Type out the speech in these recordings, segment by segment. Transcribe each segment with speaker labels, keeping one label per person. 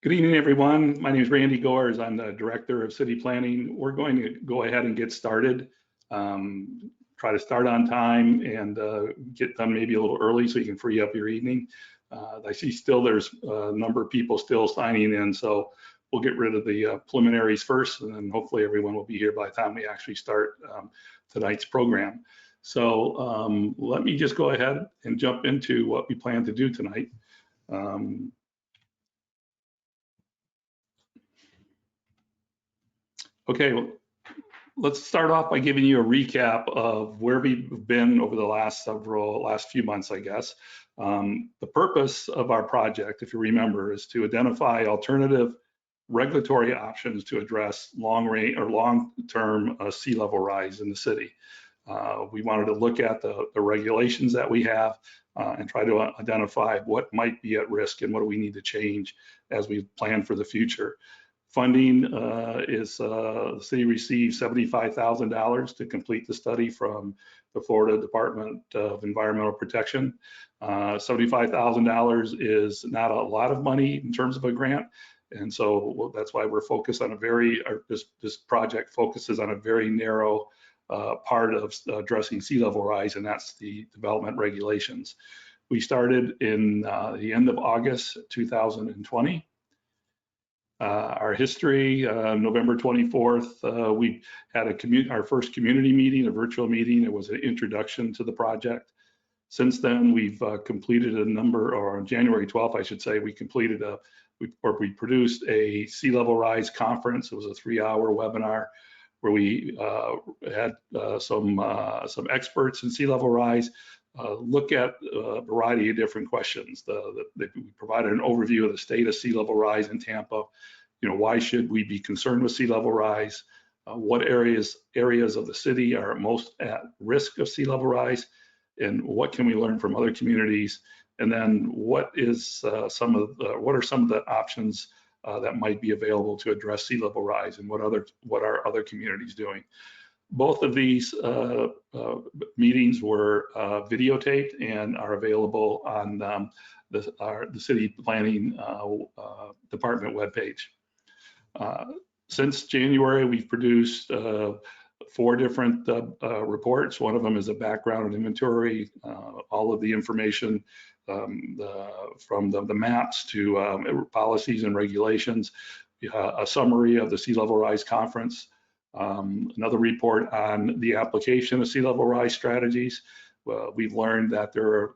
Speaker 1: Good evening, everyone. My name is Randy Gores. I'm the Director of City Planning. We're going to go ahead and get started. Try to start on time and get done maybe a little early so you can free up your evening. I see still there's a number of people still signing in, so we'll get rid of the preliminaries first, and then hopefully everyone will be here by the time we actually start tonight's program. So let me just go ahead and jump into what we plan to do tonight. Okay, well, let's start off by giving you a recap of where we've been over the last few months, I guess. The purpose of our project, if you remember, is to identify alternative regulatory options to address long-term sea level rise in the city. We wanted to look at the regulations that we have and try to identify what might be at risk and what do we need to change as we plan for the future. Funding is the city received $75,000 to complete the study from the Florida Department of Environmental Protection. $75,000 is not a lot of money in terms of a grant, and so that's why we're focused on this project focuses on a very narrow part of addressing sea level rise, and that's the development regulations. We started in the end of August 2020. Our history, November 24th, we had our first community meeting, a virtual meeting. It was an introduction to the project. Since then, we've completed a number, or on January 12th, I should say, we produced a sea level rise conference. It was a 3-hour webinar where we had some experts in sea level rise look at a variety of different questions. We provided an overview of the state of sea level rise in Tampa. You know, why should we be concerned with sea level rise? What areas of the city are most at risk of sea level rise? And what can we learn from other communities? And then what are some of the options that might be available to address sea level rise, and what are other communities doing? Both of these meetings were videotaped and are available on the city planning department webpage. Since January, we've produced 4 different reports. One of them is a background and inventory, all of the information from the maps to policies and regulations, a summary of the sea level rise conference, another report on the application of sea level rise strategies. We've learned that there are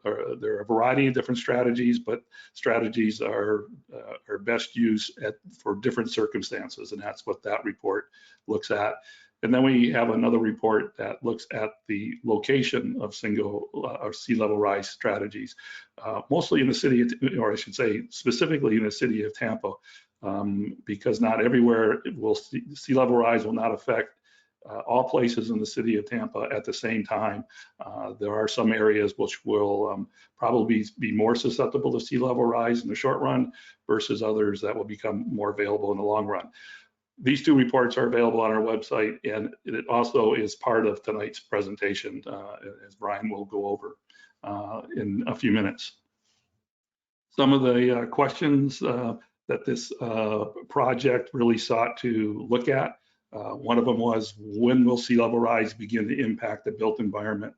Speaker 1: a variety of different strategies, but strategies are best used for different circumstances, and that's what that report looks at. And then we have another report that looks at the location of sea level rise strategies, mostly in the city, or I should say specifically in the city of Tampa, because not everywhere sea level rise will not affect all places in the city of Tampa at the same time. There are some areas which will probably be more susceptible to sea level rise in the short run versus others that will become more available in the long run. These 2 reports are available on our website, and it also is part of tonight's presentation, as Brian will go over in a few minutes. Some of the questions that this project really sought to look at. One of them was, when will sea level rise begin to impact the built environment?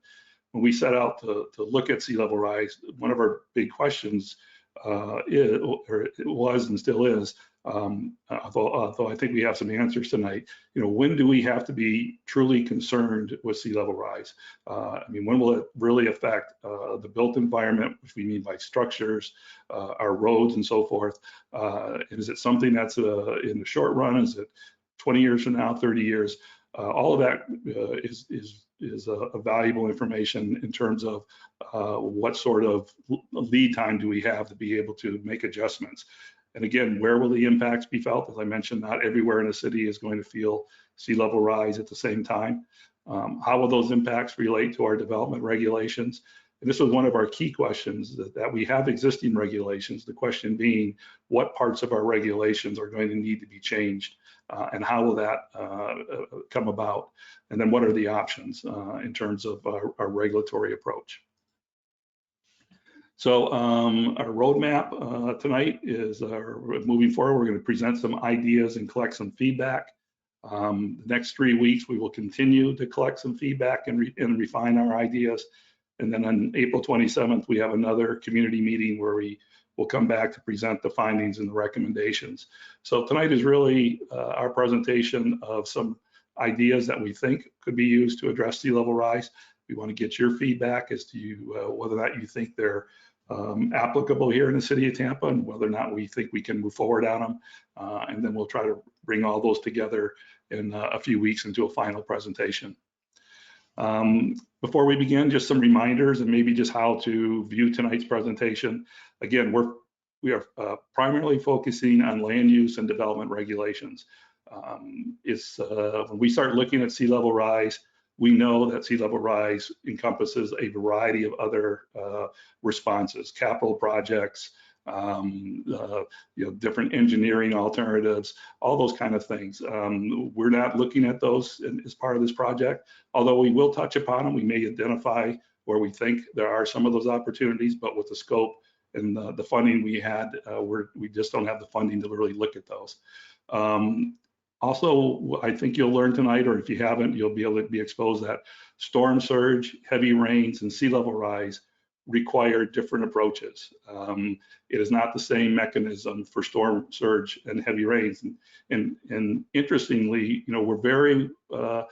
Speaker 1: When we set out to look at sea level rise, one of our big questions it was and still is, although I think we have some answers tonight, you know, when do we have to be truly concerned with sea level rise? I mean, when will it really affect the built environment, which we mean by structures, our roads and so forth? And is it something that's in the short run? Is it 20 years from now, 30 years? All of that is a valuable information in terms of what sort of lead time do we have to be able to make adjustments. And again, where will the impacts be felt? As I mentioned, not everywhere in the city is going to feel sea level rise at the same time. How will those impacts relate to our development regulations? And this was one of our key questions, that we have existing regulations. The question being, what parts of our regulations are going to need to be changed, and how will that come about? And then what are the options in terms of our regulatory approach? So our roadmap tonight is moving forward. We're going to present some ideas and collect some feedback. The next 3 weeks, we will continue to collect some feedback and refine our ideas. And then on April 27th, we have another community meeting where we will come back to present the findings and the recommendations. So tonight is really our presentation of some ideas that we think could be used to address sea level rise. We want to get your feedback as to whether or not you think they're applicable here in the city of Tampa and whether or not we think we can move forward on them. And then we'll try to bring all those together in a few weeks into a final presentation. Before we begin, just some reminders and maybe just how to view tonight's presentation. Again, we are primarily focusing on land use and development regulations. When we start looking at sea level rise, we know that sea level rise encompasses a variety of other responses, capital projects, different engineering alternatives, all those kind of things. We're not looking at those as part of this project, although we will touch upon them. We may identify where we think there are some of those opportunities, but with the scope and the funding we had, we just don't have the funding to really look at those. Also, I think you'll learn tonight, or if you haven't, you'll be able to be exposed that storm surge, heavy rains, and sea level rise require different approaches. It is not the same mechanism for storm surge and heavy rains. And interestingly, we're very, the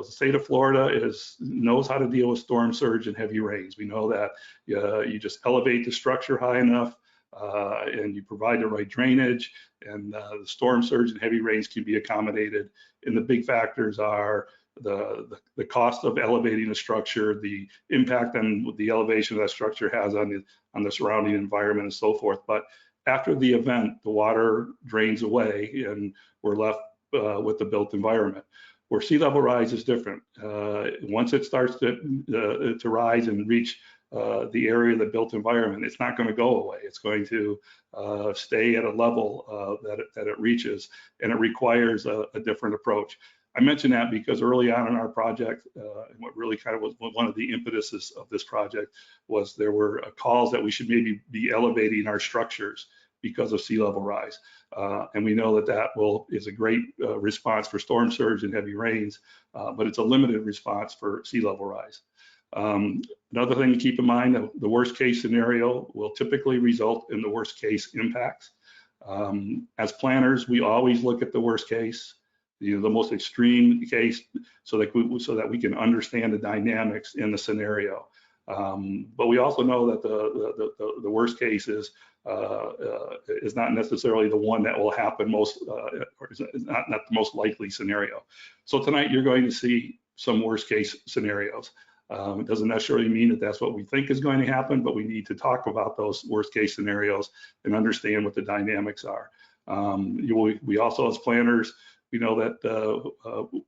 Speaker 1: state of Florida knows how to deal with storm surge and heavy rains. We know that you just elevate the structure high enough, and you provide the right drainage, and the storm surge and heavy rains can be accommodated. And the big factors are the cost of elevating a structure, the impact on the elevation of that structure has on the surrounding environment, and so forth. But after the event, the water drains away, and we're left with the built environment. Where sea level rise is different. Once it starts to rise and reach the area of the built environment, it's not going to go away. It's going to stay at a level that it reaches, and it requires a different approach. I mention that because early on in our project, what really kind of was one of the impetuses of this project was there were calls that we should maybe be elevating our structures because of sea level rise. And we know that is a great response for storm surge and heavy rains, but it's a limited response for sea level rise. Another thing to keep in mind, the worst case scenario will typically result in the worst case impacts. As planners, we always look at the worst case, the most extreme case, so that we can understand the dynamics in the scenario. But we also know that the worst case is not necessarily the one that will happen or is not the most likely scenario. So tonight you're going to see some worst case scenarios. It doesn't necessarily mean that that's what we think is going to happen, but we need to talk about those worst case scenarios and understand what the dynamics are. We also, as planners, we know that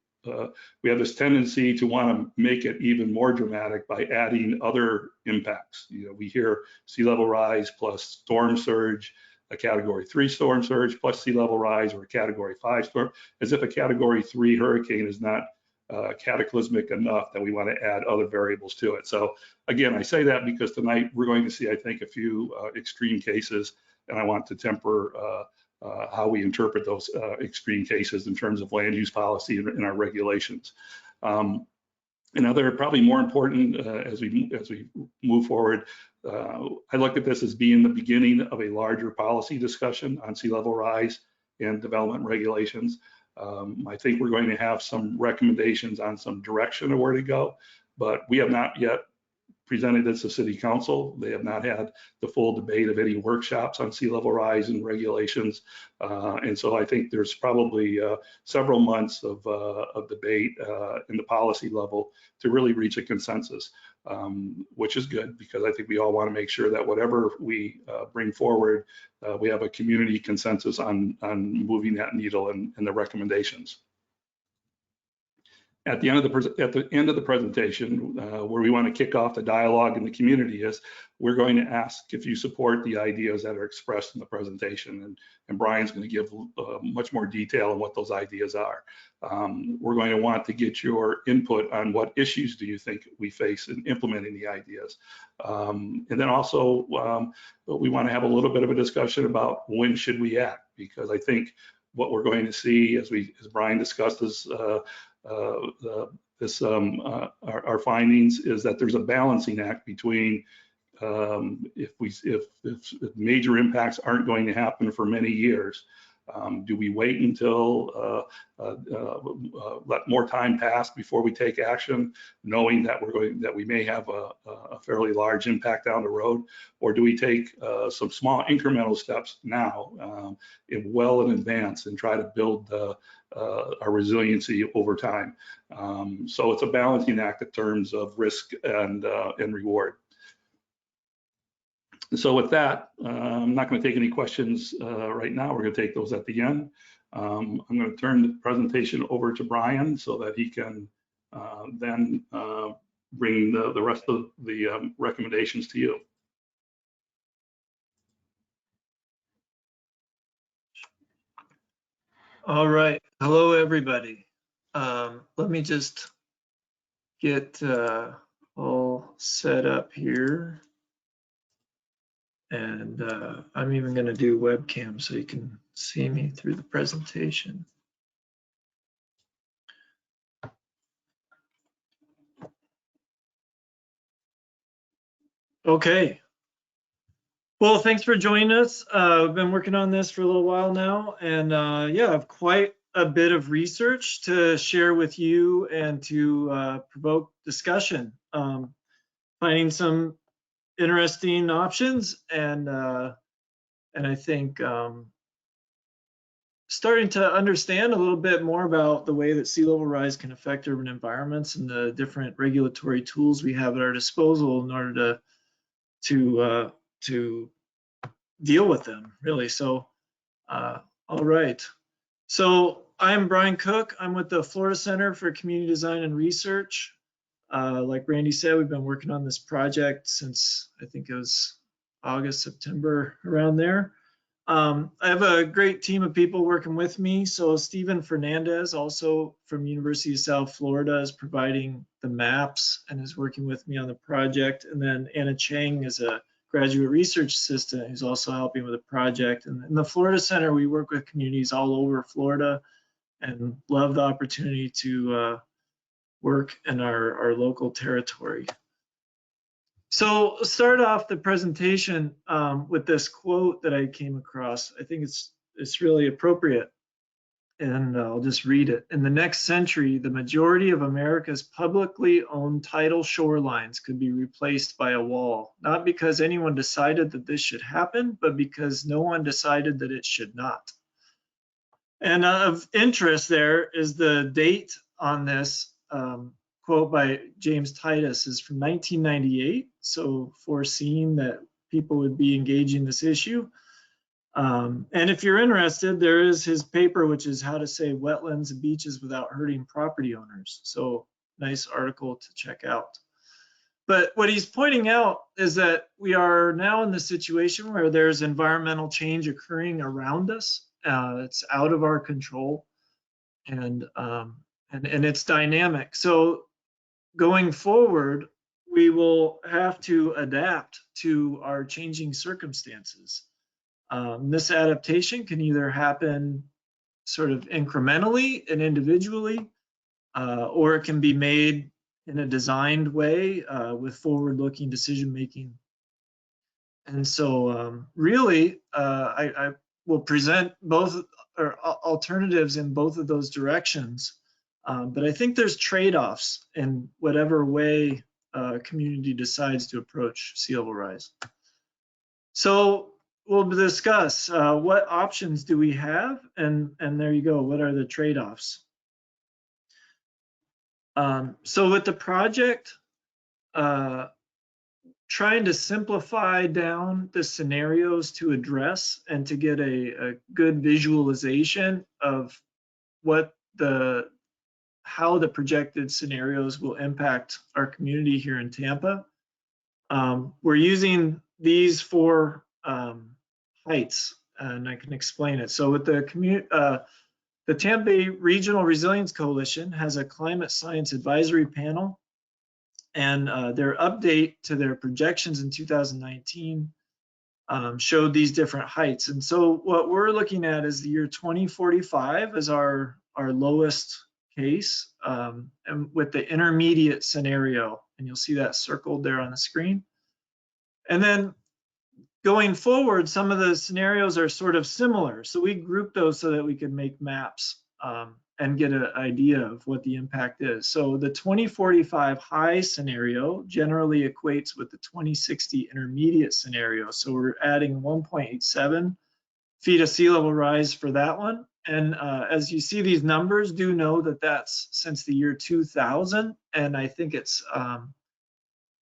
Speaker 1: we have this tendency to want to make it even more dramatic by adding other impacts. We hear sea level rise plus storm surge, a Category 3 storm surge plus sea level rise, or a Category 5 storm, as if a Category 3 hurricane is not cataclysmic enough that we want to add other variables to it. So again, I say that because tonight we're going to see, I think, a few extreme cases, and I want to temper how we interpret those extreme cases in terms of land use policy and our regulations. Another probably more important as we move forward, I look at this as being the beginning of a larger policy discussion on sea level rise and development regulations. I think we're going to have some recommendations on some direction of where to go, but we have not yet presented this to City Council. They have not had the full debate of any workshops on sea level rise and regulations. And so I think there's probably several months of debate in the policy level to really reach a consensus, which is good because I think we all want to make sure that whatever we bring forward, we have a community consensus on moving that needle and the recommendations. at the end of the presentation, where we want to kick off the dialogue in the community, is we're going to ask if you support the ideas that are expressed in the presentation, and Brian's going to give much more detail on what those ideas are. We're going to want to get your input on what issues do you think we face in implementing the ideas, and then also we want to have a little bit of a discussion about when should we act, because I think what we're going to see, as Brian discussed, is our findings is that there's a balancing act between if major impacts aren't going to happen for many years, do we wait until let more time pass before we take action, knowing that we may have a fairly large impact down the road, or do we take some small incremental steps now, well in advance, and try to build our resiliency over time? So it's a balancing act in terms of risk and reward. So with that, I'm not going to take any questions right now. We're going to take those at the end. I'm going to turn the presentation over to Brian so that he can then bring the rest of the recommendations to you.
Speaker 2: All right. Hello, everybody. Let me just get all set up here. And I'm even going to do webcam so you can see me through the presentation. Okay. Well, thanks for joining us. I've been working on this for a little while now, and yeah, I have quite a bit of research to share with you and to provoke discussion. Finding some interesting options, and I think starting to understand a little bit more about the way that sea level rise can affect urban environments and the different regulatory tools we have at our disposal in order to deal with them, really. So, all right. So I'm Brian Cook. I'm with the Florida Center for Community Design and Research. Like Randy said, we've been working on this project since I think it was August, September, around there. I have a great team of people working with me. So Stephen Fernandez, also from University of South Florida, is providing the maps and is working with me on the project. And then Anna Chang is a graduate research assistant who's also helping with the project. And in the Florida Center, we work with communities all over Florida and love the opportunity to work in our local territory. So I'll start off the presentation with this quote that I came across. I think it's really appropriate, and I'll just read it. In the next century, the majority of America's publicly owned tidal shorelines could be replaced by a wall, not because anyone decided that this should happen, but because no one decided that it should not. And of interest there is the date on this quote by James Titus is from 1998, so foreseeing that people would be engaging this issue. And if you're interested, there is his paper, which is How to Save Wetlands and Beaches Without Hurting Property Owners. So nice article to check out. But what he's pointing out is that we are now in the situation where there's environmental change occurring around us. It's out of our control, and it's dynamic. So going forward, we will have to adapt to our changing circumstances. This adaptation can either happen sort of incrementally and individually, or it can be made in a designed way with forward-looking decision-making. And so really, I will present both or alternatives in both of those directions. But I think there's trade-offs in whatever way a community decides to approach sea level rise. So we'll discuss what options do we have, and there you go. What are the trade-offs? So with the project, trying to simplify down the scenarios to address and to get a good visualization of how the projected scenarios will impact our community here in Tampa. We're using these four heights, and I can explain it. So with the Tampa Bay Regional Resilience Coalition has a climate science advisory panel, and their update to their projections in 2019 showed these different heights. And so what we're looking at is the year 2045 as our lowest case, and with the intermediate scenario, and you'll see that circled there on the screen. And then going forward, some of the scenarios are sort of similar. So we grouped those so that we could make maps and get an idea of what the impact is. So the 2045 high scenario generally equates with the 2060 intermediate scenario. So we're adding 1.87 feet of sea level rise for that one. And as you see these numbers, do know that that's since the year 2000. And I think it's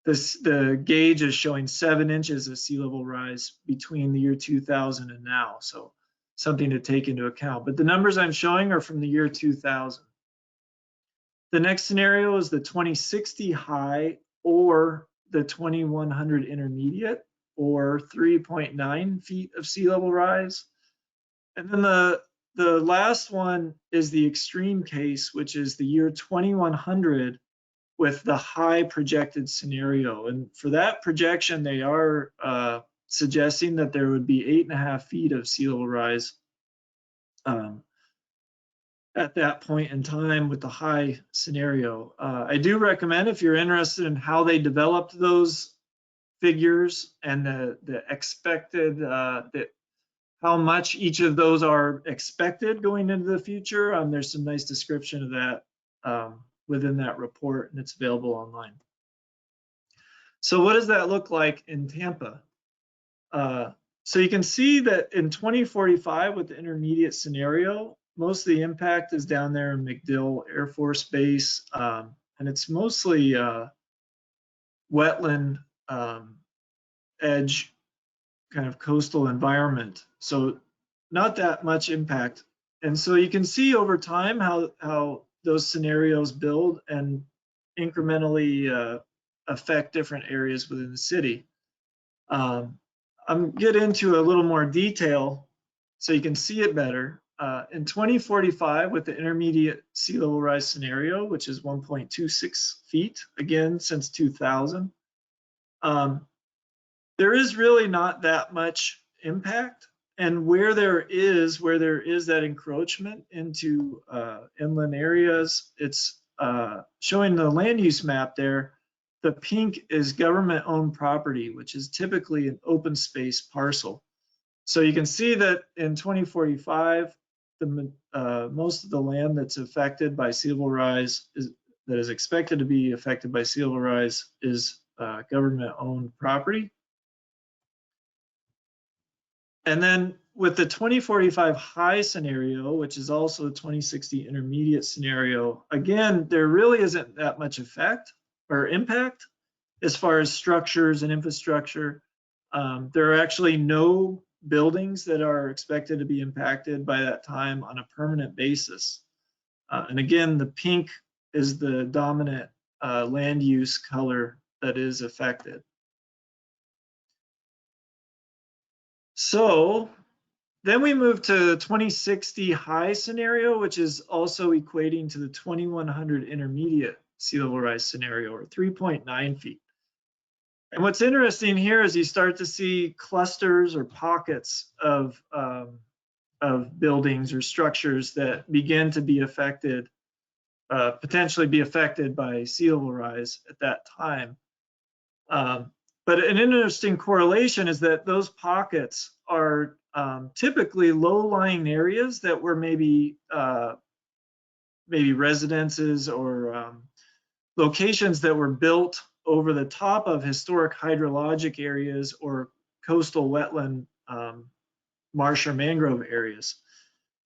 Speaker 2: the gauge is showing 7 inches of sea level rise between the year 2000 and now. So something to take into account. But the numbers I'm showing are from the year 2000. The next scenario is the 2060 high or the 2100 intermediate, or 3.9 feet of sea level rise. And then the last one is the extreme case, which is the year 2100 with the high projected scenario. And for that projection, they are suggesting that there would be 8.5 feet of sea level rise at that point in time with the high scenario. I do recommend, if you're interested in how they developed those figures and the expected, how much each of those are expected going into the future, there's some nice description of that within that report, and it's available online. So what does that look like in Tampa? So you can see that in 2045 with the intermediate scenario, most of the impact is down there in MacDill Air Force Base, and it's mostly wetland edge kind of coastal environment. So not that much impact. And so you can see over time how those scenarios build and incrementally affect different areas within the city. I'm get into a little more detail so you can see it better. In 2045, with the intermediate sea level rise scenario, which is 1.26 feet, again, since 2000, there is really not that much impact. And where there is that encroachment into inland areas, it's showing the land use map there. The pink is government-owned property, which is typically an open space parcel. So you can see that in 2045, most of the land that's affected by sea level rise that is expected to be affected by sea level rise is government-owned property. And then with the 2045 high scenario, which is also the 2060 intermediate scenario, again, there really isn't that much effect or impact as far as structures and infrastructure. There are actually no buildings that are expected to be impacted by that time on a permanent basis. And again, the pink is the dominant land use color that is affected. So then we move to 2060 high scenario, which is also equating to the 2100 intermediate sea level rise scenario, or 3.9 feet. And what's interesting here is you start to see clusters or pockets of buildings or structures that begin to be affected, potentially be affected by sea level rise at that time. But an interesting correlation is that those pockets are typically low-lying areas that were maybe residences or locations that were built over the top of historic hydrologic areas or coastal wetland marsh or mangrove areas.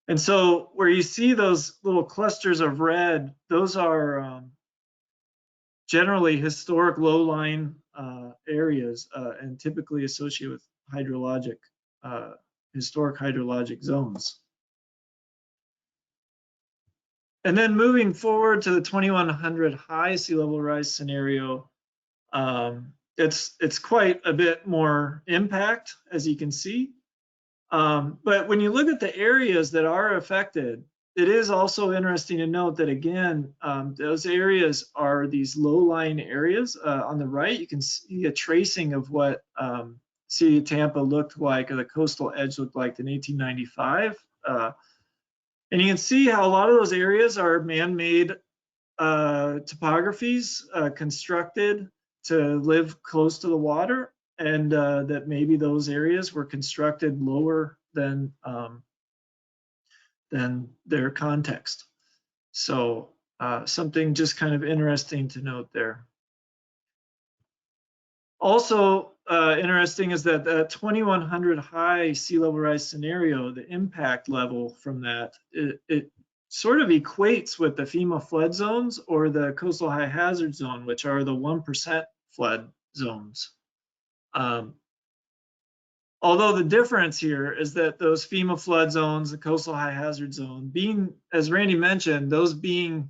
Speaker 2: And so where you see those little clusters of red, those are generally historic low-lying areas and typically associated with hydrologic, historic hydrologic zones. And then moving forward to the 2100 high sea level rise scenario, it's quite a bit more impact, as you can see. But when you look at the areas that are affected, it is also interesting to note that, again, those areas are these low-lying areas. On the right, you can see a tracing of what City of Tampa looked like, or the coastal edge looked like in 1895. And you can see how a lot of those areas are man-made topographies constructed to live close to the water, and that maybe those areas were constructed lower than their context. So something just kind of interesting to note there. Also interesting is that the 2100 high sea level rise scenario, the impact level from that, it sort of equates with the FEMA flood zones or the coastal high hazard zone, which are the 1% flood zones. Although the difference here is that those FEMA flood zones, the coastal high hazard zone, being, as Randy mentioned, those being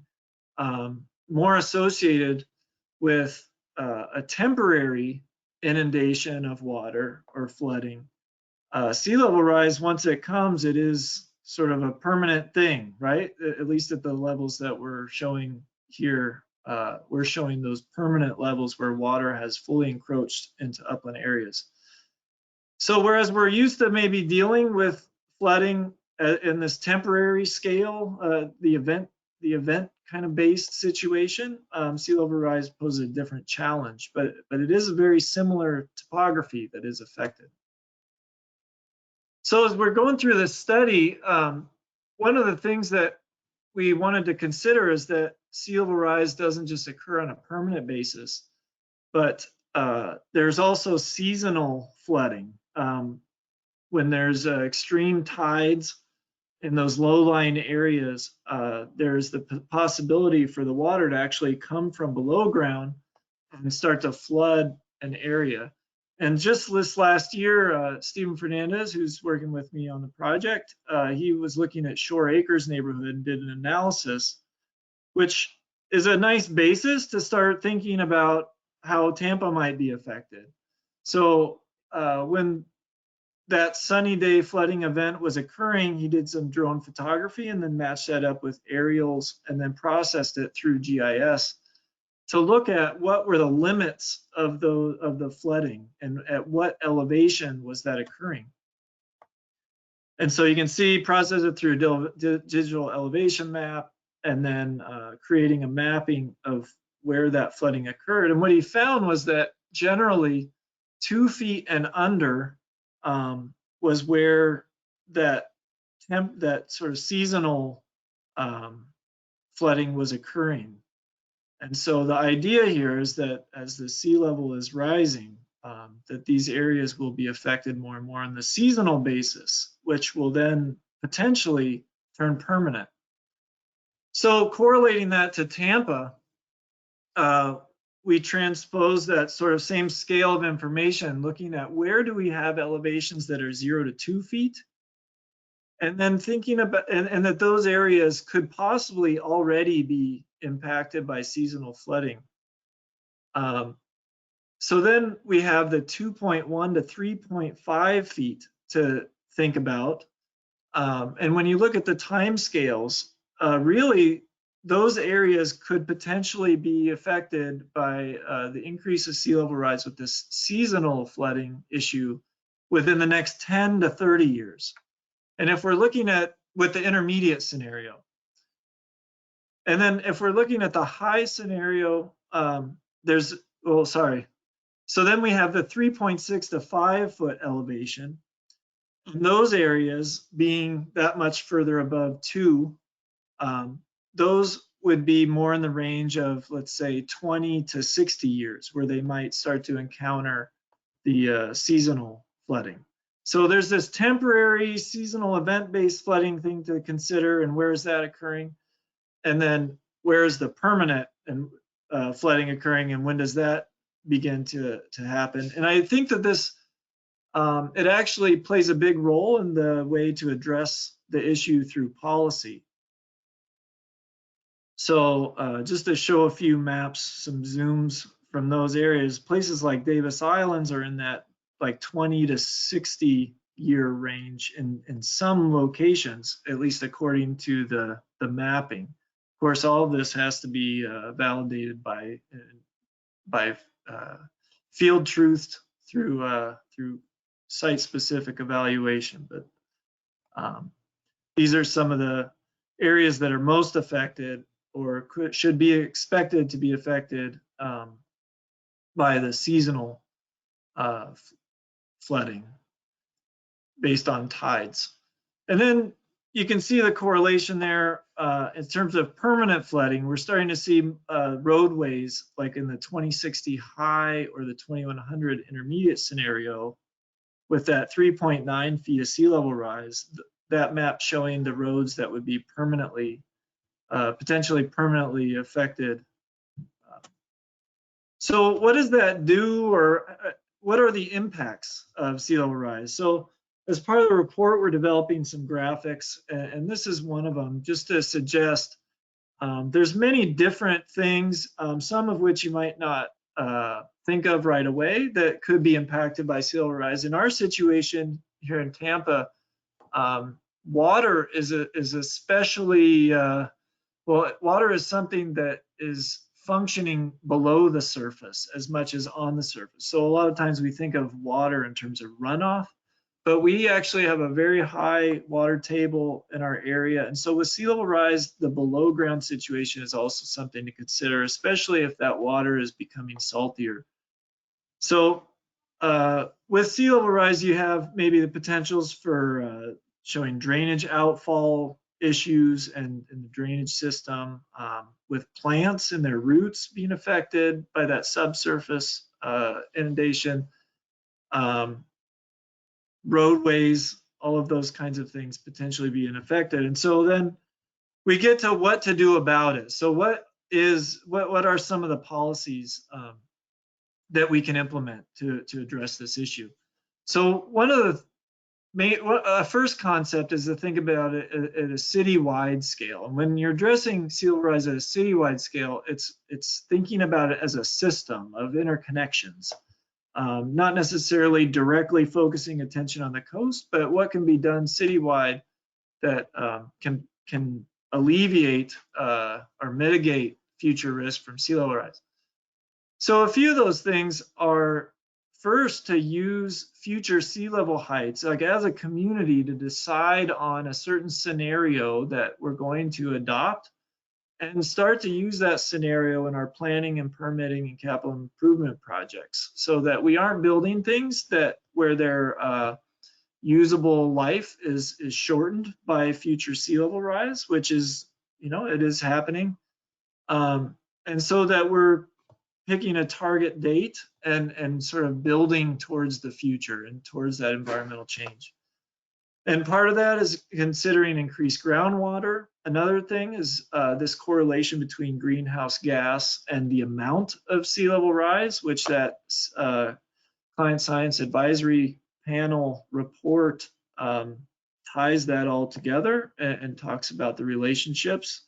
Speaker 2: more associated with a temporary inundation of water or flooding. Sea level rise, once it comes, it is sort of a permanent thing, right? At least at the levels that we're showing here, we're showing those permanent levels where water has fully encroached into upland areas. So whereas we're used to maybe dealing with flooding in this temporary scale, the event kind of based situation, sea level rise poses a different challenge, but it is a very similar topography that is affected. So as we're going through this study, one of the things that we wanted to consider is that sea level rise doesn't just occur on a permanent basis, but there's also seasonal flooding. When there's extreme tides in those low-lying areas, there's the possibility for the water to actually come from below ground and start to flood an area. And just this last year, Stephen Fernandez, who's working with me on the project, he was looking at Shore Acres neighborhood and did an analysis, which is a nice basis to start thinking about how Tampa might be affected. So when that sunny day flooding event was occurring, he did some drone photography and then matched that up with aerials and then processed it through GIS to look at what were the limits of the flooding and at what elevation was that occurring. And so you can see, process it through a digital elevation map and then creating a mapping of where that flooding occurred. And what he found was that generally 2 feet and under was where that sort of seasonal flooding was occurring. And so the idea here is that as the sea level is rising, that these areas will be affected more and more on the seasonal basis, which will then potentially turn permanent. So correlating that to Tampa, we transpose that sort of same scale of information, looking at where do we have elevations that are 0 to 2 feet, and then thinking about, and that those areas could possibly already be impacted by seasonal flooding. So then we have the 2.1 to 3.5 feet to think about. And when you look at the time scales, really, those areas could potentially be affected by the increase of sea level rise with this seasonal flooding issue within the next 10 to 30 years. And if we're looking at with the intermediate scenario, and then if we're looking at the high scenario, so then we have the 3.6 to 5 foot elevation. And those areas being that much further above 2, those would be more in the range of, let's say, 20 to 60 years, where they might start to encounter the seasonal flooding. So there's this temporary seasonal event-based flooding thing to consider, and where is that occurring? And then where is the permanent and flooding occurring, and when does that begin to happen? And I think that this, it actually plays a big role in the way to address the issue through policy. So just to show a few maps, some zooms from those areas, places like Davis Islands are in that like 20 to 60 year range in some locations, at least according to the mapping. Of course, all of this has to be validated by field truthed through site-specific evaluation. But these are some of the areas that are most affected or should be expected to be affected by the seasonal flooding based on tides. And then you can see the correlation there in terms of permanent flooding. We're starting to see roadways like in the 2060 high or the 2100 intermediate scenario with that 3.9 feet of sea level rise. That map showing the roads that would be permanently, potentially permanently affected. So what does that do, or what are the impacts of sea level rise? So as part of the report, we're developing some graphics, and this is one of them, just to suggest there's many different things, some of which you might not think of right away that could be impacted by sea level rise. In our situation here in Tampa, water is especially, well, water is something that is functioning below the surface as much as on the surface. So a lot of times we think of water in terms of runoff, but we actually have a very high water table in our area. And so with sea level rise, the below ground situation is also something to consider, especially if that water is becoming saltier. So with sea level rise, you have maybe the potentials for showing drainage outfall issues and the drainage system, with plants and their roots being affected by that subsurface inundation, roadways, all of those kinds of things potentially being affected. And so then we get to what to do about it. So what are some of the policies that we can implement to address this issue? So one of the first concept is to think about it at a citywide scale. And when you're addressing sea level rise at a citywide scale, it's thinking about it as a system of interconnections, not necessarily directly focusing attention on the coast, but what can be done citywide that can alleviate or mitigate future risk from sea level rise. So a few of those things are, first, to use future sea level heights, like as a community, to decide on a certain scenario that we're going to adopt and start to use that scenario in our planning and permitting and capital improvement projects, so that we aren't building things where their usable life is shortened by future sea level rise, which is, it is happening. And so that we're picking a target date and sort of building towards the future and towards that environmental change. And part of that is considering increased groundwater. Another thing is this correlation between greenhouse gas and the amount of sea level rise, which that Climate Science Advisory Panel report ties that all together and talks about the relationships.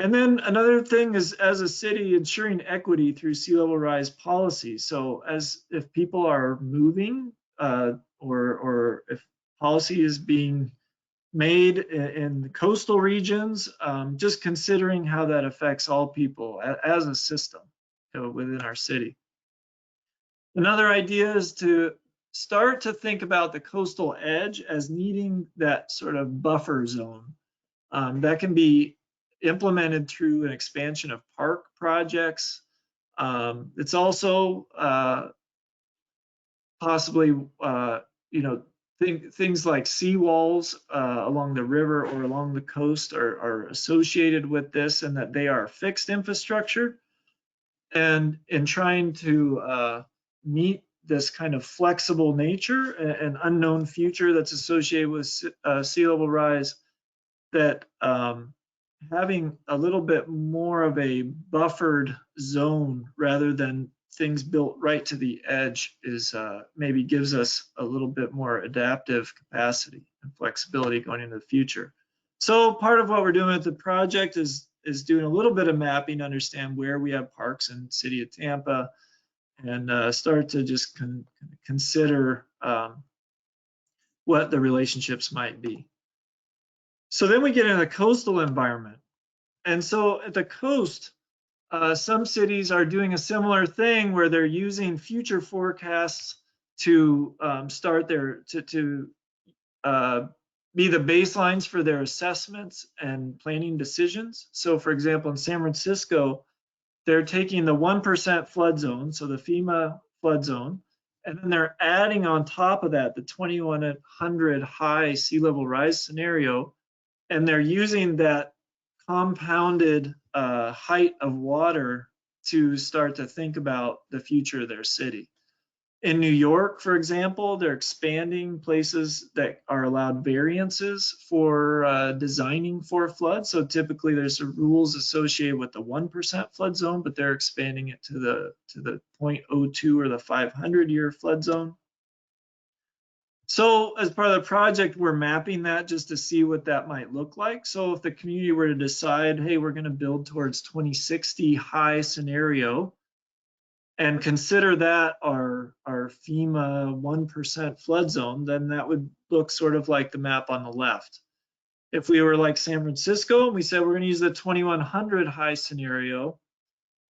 Speaker 2: And then another thing is, as a city, ensuring equity through sea level rise policy. So if people are moving or if policy is being made in the coastal regions, just considering how that affects all people as a system within our city. Another idea is to start to think about the coastal edge as needing that sort of buffer zone. That can be implemented through an expansion of park projects. It's also possibly, things like seawalls along the river or along the coast are associated with this, and that they are fixed infrastructure. And in trying to meet this kind of flexible nature and unknown future that's associated with sea level rise, that having a little bit more of a buffered zone rather than things built right to the edge is maybe gives us a little bit more adaptive capacity and flexibility going into the future. So part of what we're doing with the project is doing a little bit of mapping to understand where we have parks in the city of Tampa, and start to just consider what the relationships might be. So then we get in the coastal environment. And so at the coast, some cities are doing a similar thing where they're using future forecasts to start to be the baselines for their assessments and planning decisions. So for example, in San Francisco, they're taking the 1% flood zone, so the FEMA flood zone, and then they're adding on top of that the 2100 high sea level rise scenario, and they're using that compounded height of water to start to think about the future of their city. In New York, for example, they're expanding places that are allowed variances for designing for flood. So typically there's some rules associated with the 1% flood zone, but they're expanding it to the 0.02 or the 500-year flood zone. So as part of the project, we're mapping that just to see what that might look like. So if the community were to decide, hey, we're going to build towards 2060 high scenario, and consider that our FEMA 1% flood zone, then that would look sort of like the map on the left. If we were like San Francisco and we said we're going to use the 2100 high scenario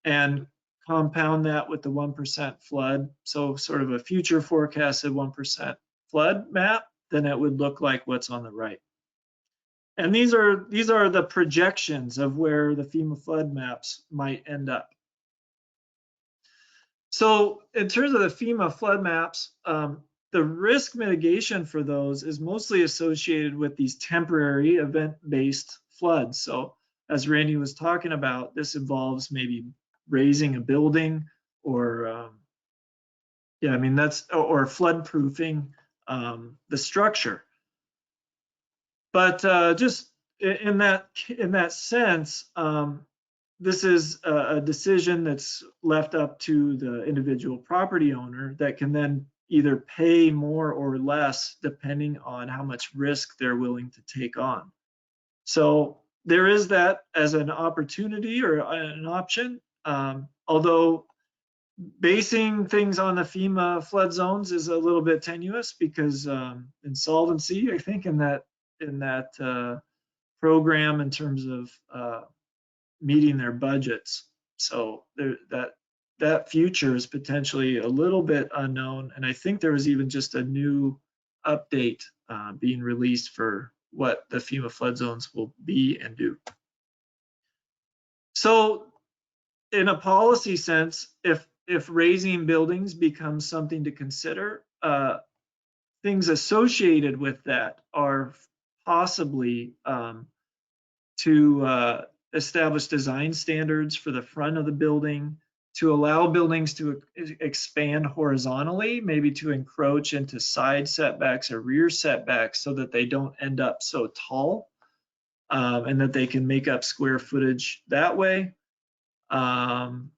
Speaker 2: and compound that with the 1% flood, so sort of a future forecasted 1% flood map, then it would look like what's on the right. And these are the projections of where the FEMA flood maps might end up. So in terms of the FEMA flood maps, the risk mitigation for those is mostly associated with these temporary event-based floods. So as Randy was talking about, this involves maybe raising a building or or flood proofing the structure. But just in that sense, this is a decision that's left up to the individual property owner that can then either pay more or less depending on how much risk they're willing to take on. So there is that as an opportunity or an option, although basing things on the FEMA flood zones is a little bit tenuous because insolvency, I think, in that program in terms of meeting their budgets. So that future is potentially a little bit unknown. And I think there was even just a new update being released for what the FEMA flood zones will be and do. So in a policy sense, if raising buildings becomes something to consider, things associated with that are possibly to establish design standards for the front of the building, to allow buildings to expand horizontally, maybe to encroach into side setbacks or rear setbacks so that they don't end up so tall, and that they can make up square footage that way. And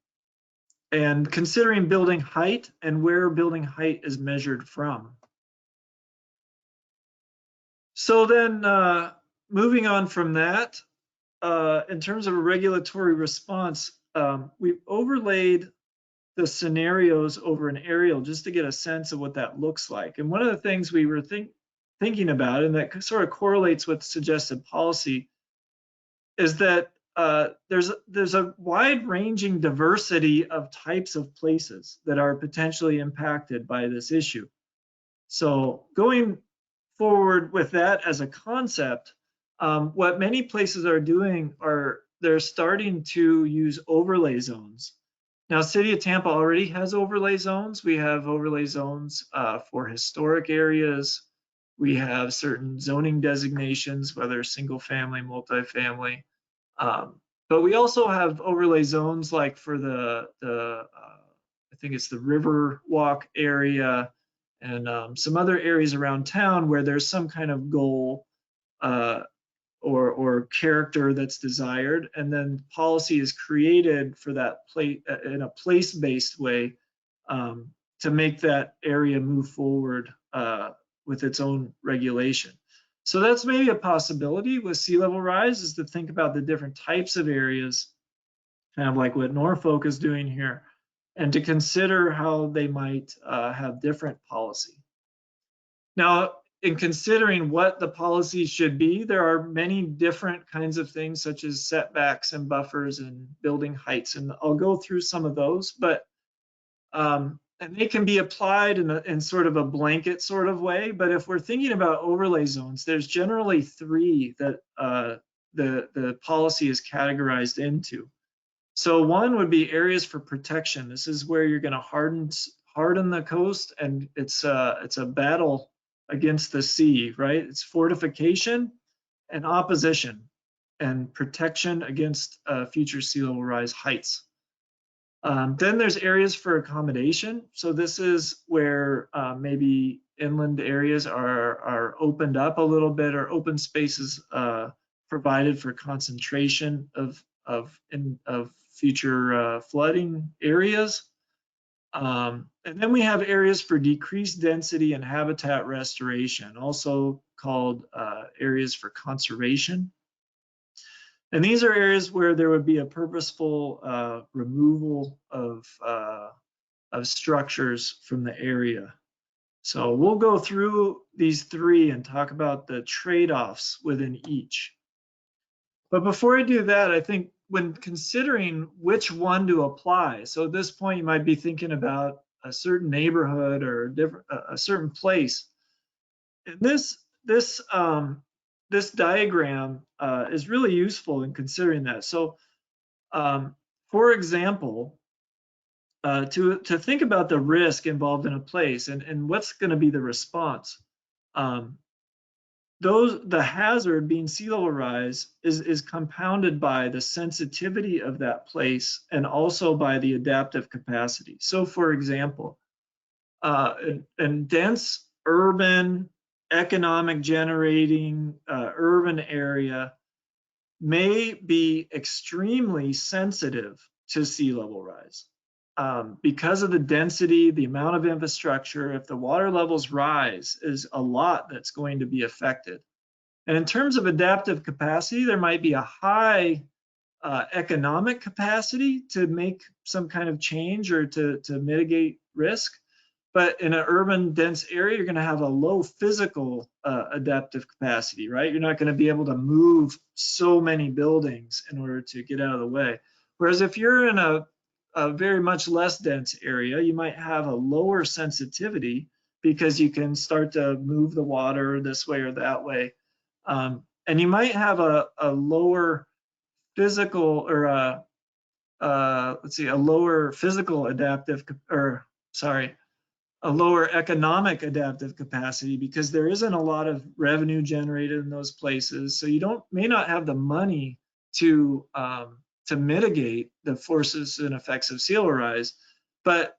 Speaker 2: considering building height and where building height is measured from. So then moving on from that, in terms of a regulatory response, we've overlaid the scenarios over an aerial just to get a sense of what that looks like. And one of the things we were thinking about, and that sort of correlates with suggested policy, is that there's a wide-ranging diversity of types of places that are potentially impacted by this issue. So going forward with that as a concept, what many places are doing are they're starting to use overlay zones. Now, City of Tampa already has overlay zones. We have overlay zones for historic areas. We have certain zoning designations, whether single family, multifamily. But we also have overlay zones like for the I think it's the Riverwalk area and some other areas around town where there's some kind of goal or character that's desired, and then policy is created for that in a place-based way to make that area move forward with its own regulation. So that's maybe a possibility with sea level rise, is to think about the different types of areas, kind of like what Norfolk is doing here, and to consider how they might have different policy. Now, in considering what the policy should be, there are many different kinds of things, such as setbacks and buffers and building heights, and I'll go through some of those, but and they can be applied in sort of a blanket sort of way. But if we're thinking about overlay zones, there's generally three that the policy is categorized into. So one would be areas for protection. This is where you're going to harden the coast, and it's a battle against the sea, right? It's fortification and opposition and protection against future sea level rise heights. Then there's areas for accommodation. So this is where maybe inland areas are opened up a little bit, or open spaces provided for concentration of future flooding areas. And then we have areas for decreased density and habitat restoration, also called areas for conservation. And these are areas where there would be a purposeful removal of structures from the area. So we'll go through these three and talk about the trade-offs within each. But before I do that, I think when considering which one to apply, so at this point you might be thinking about a certain neighborhood or a certain place. And this diagram is really useful in considering that. So, for example, to think about the risk involved in a place and what's going to be the response, the hazard being sea level rise is compounded by the sensitivity of that place and also by the adaptive capacity. So, for example, in dense urban economic generating urban area may be extremely sensitive to sea level rise. Because of the density, the amount of infrastructure, if the water levels rise, is a lot that's going to be affected. And in terms of adaptive capacity, there might be a high economic capacity to make some kind of change or to mitigate risk. But in an urban dense area, you're going to have a low physical adaptive capacity, right? You're not going to be able to move so many buildings in order to get out of the way. Whereas if you're in a very much less dense area, you might have a lower sensitivity because you can start to move the water this way or that way. And you might have a lower physical or a lower physical adaptive, or sorry, a lower economic adaptive capacity, because there isn't a lot of revenue generated in those places. So you may not have the money to mitigate the forces and effects of sea level rise, but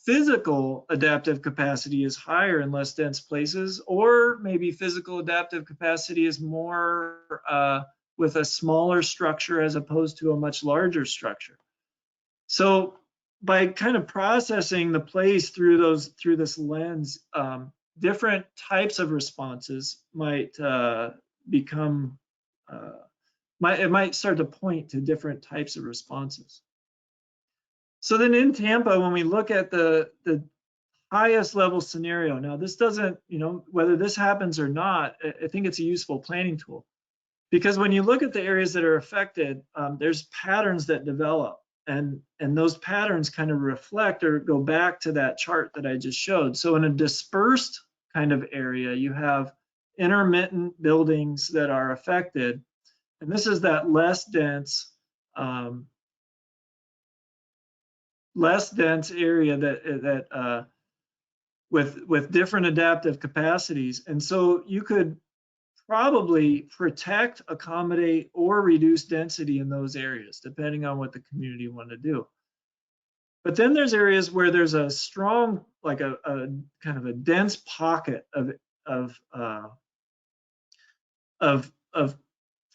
Speaker 2: physical adaptive capacity is higher in less dense places, or maybe physical adaptive capacity is more with a smaller structure as opposed to a much larger structure. So by kind of processing the place through this lens, different types of responses might become it might start to point to different types of responses. So then in Tampa, when we look at the highest level scenario, now this doesn't, whether this happens or not, I think it's a useful planning tool, because when you look at the areas that are affected, there's patterns that develop, and those patterns kind of reflect or go back to that chart that I just showed. So in a dispersed kind of area, you have intermittent buildings that are affected, and this is that less dense area that with different adaptive capacities. And so you could probably protect, accommodate, or reduce density in those areas, depending on what the community want to do. But then there's areas where there's a strong, like a kind of a dense pocket of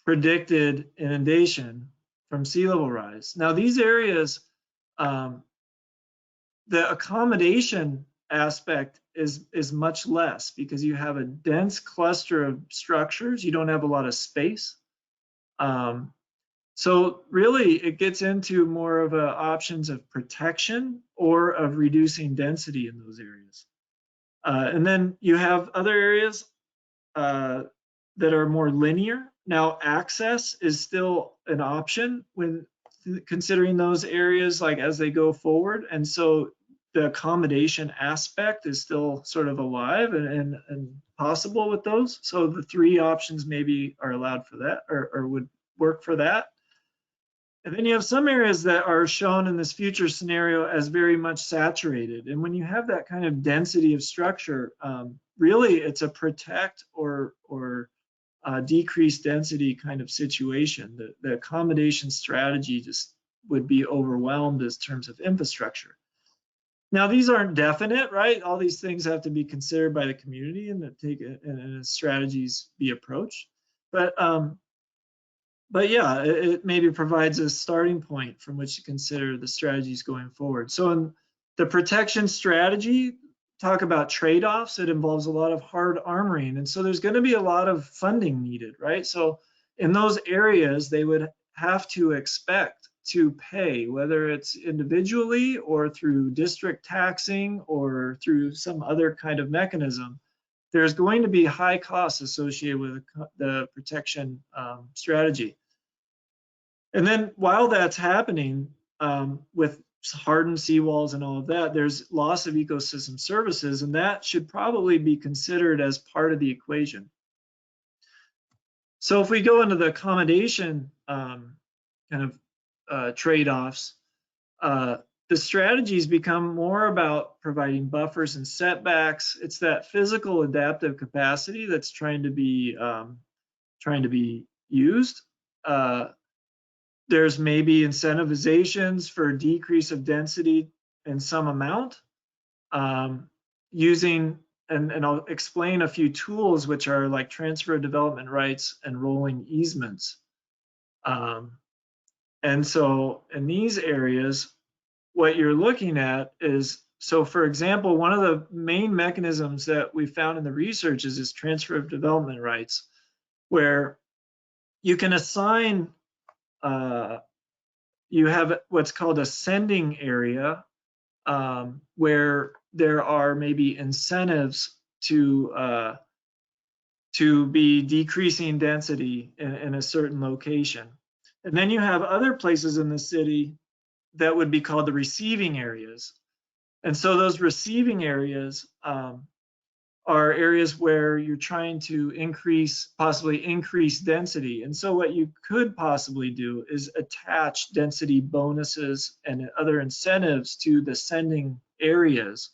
Speaker 2: predicted inundation from sea level rise. Now these areas, the accommodation aspect is much less because you have a dense cluster of structures. You don't have a lot of space. So really, it gets into more of options of protection or of reducing density in those areas. And then you have other areas that are more linear. Now, access is still an option when considering those areas like as they go forward. And so the accommodation aspect is still sort of alive and possible with those. So the three options maybe are allowed for that or would work for that. And then you have some areas that are shown in this future scenario as very much saturated. And when you have that kind of density of structure, really it's a protect or decrease density kind of situation. The accommodation strategy just would be overwhelmed in terms of infrastructure. Now, these aren't definite, right? All these things have to be considered by the community and strategies be approached. But yeah, it maybe provides a starting point from which to consider the strategies going forward. So in the protection strategy, talk about trade-offs. It involves a lot of hard armoring. And so there's going to be a lot of funding needed, right? So in those areas, they would have to expect to pay, whether it's individually or through district taxing or through some other kind of mechanism. There's going to be high costs associated with the protection strategy. And then while that's happening, with hardened seawalls and all of that, there's loss of ecosystem services, and that should probably be considered as part of the equation. So if we go into the accommodation kind of trade-offs, the strategies become more about providing buffers and setbacks. It's that physical adaptive capacity that's trying to be used. There's maybe incentivizations for decrease of density in some amount, using, and I'll explain a few tools which are like transfer of development rights and rolling easements. And so in these areas, what you're looking at is, so for example, one of the main mechanisms that we found in the research is this transfer of development rights, where you can assign you have what's called a sending area, where there are maybe incentives to be decreasing density in a certain location. And then you have other places in the city that would be called the receiving areas. And so those receiving areas are areas where you're trying to possibly increase density. And so what you could possibly do is attach density bonuses and other incentives to the sending areas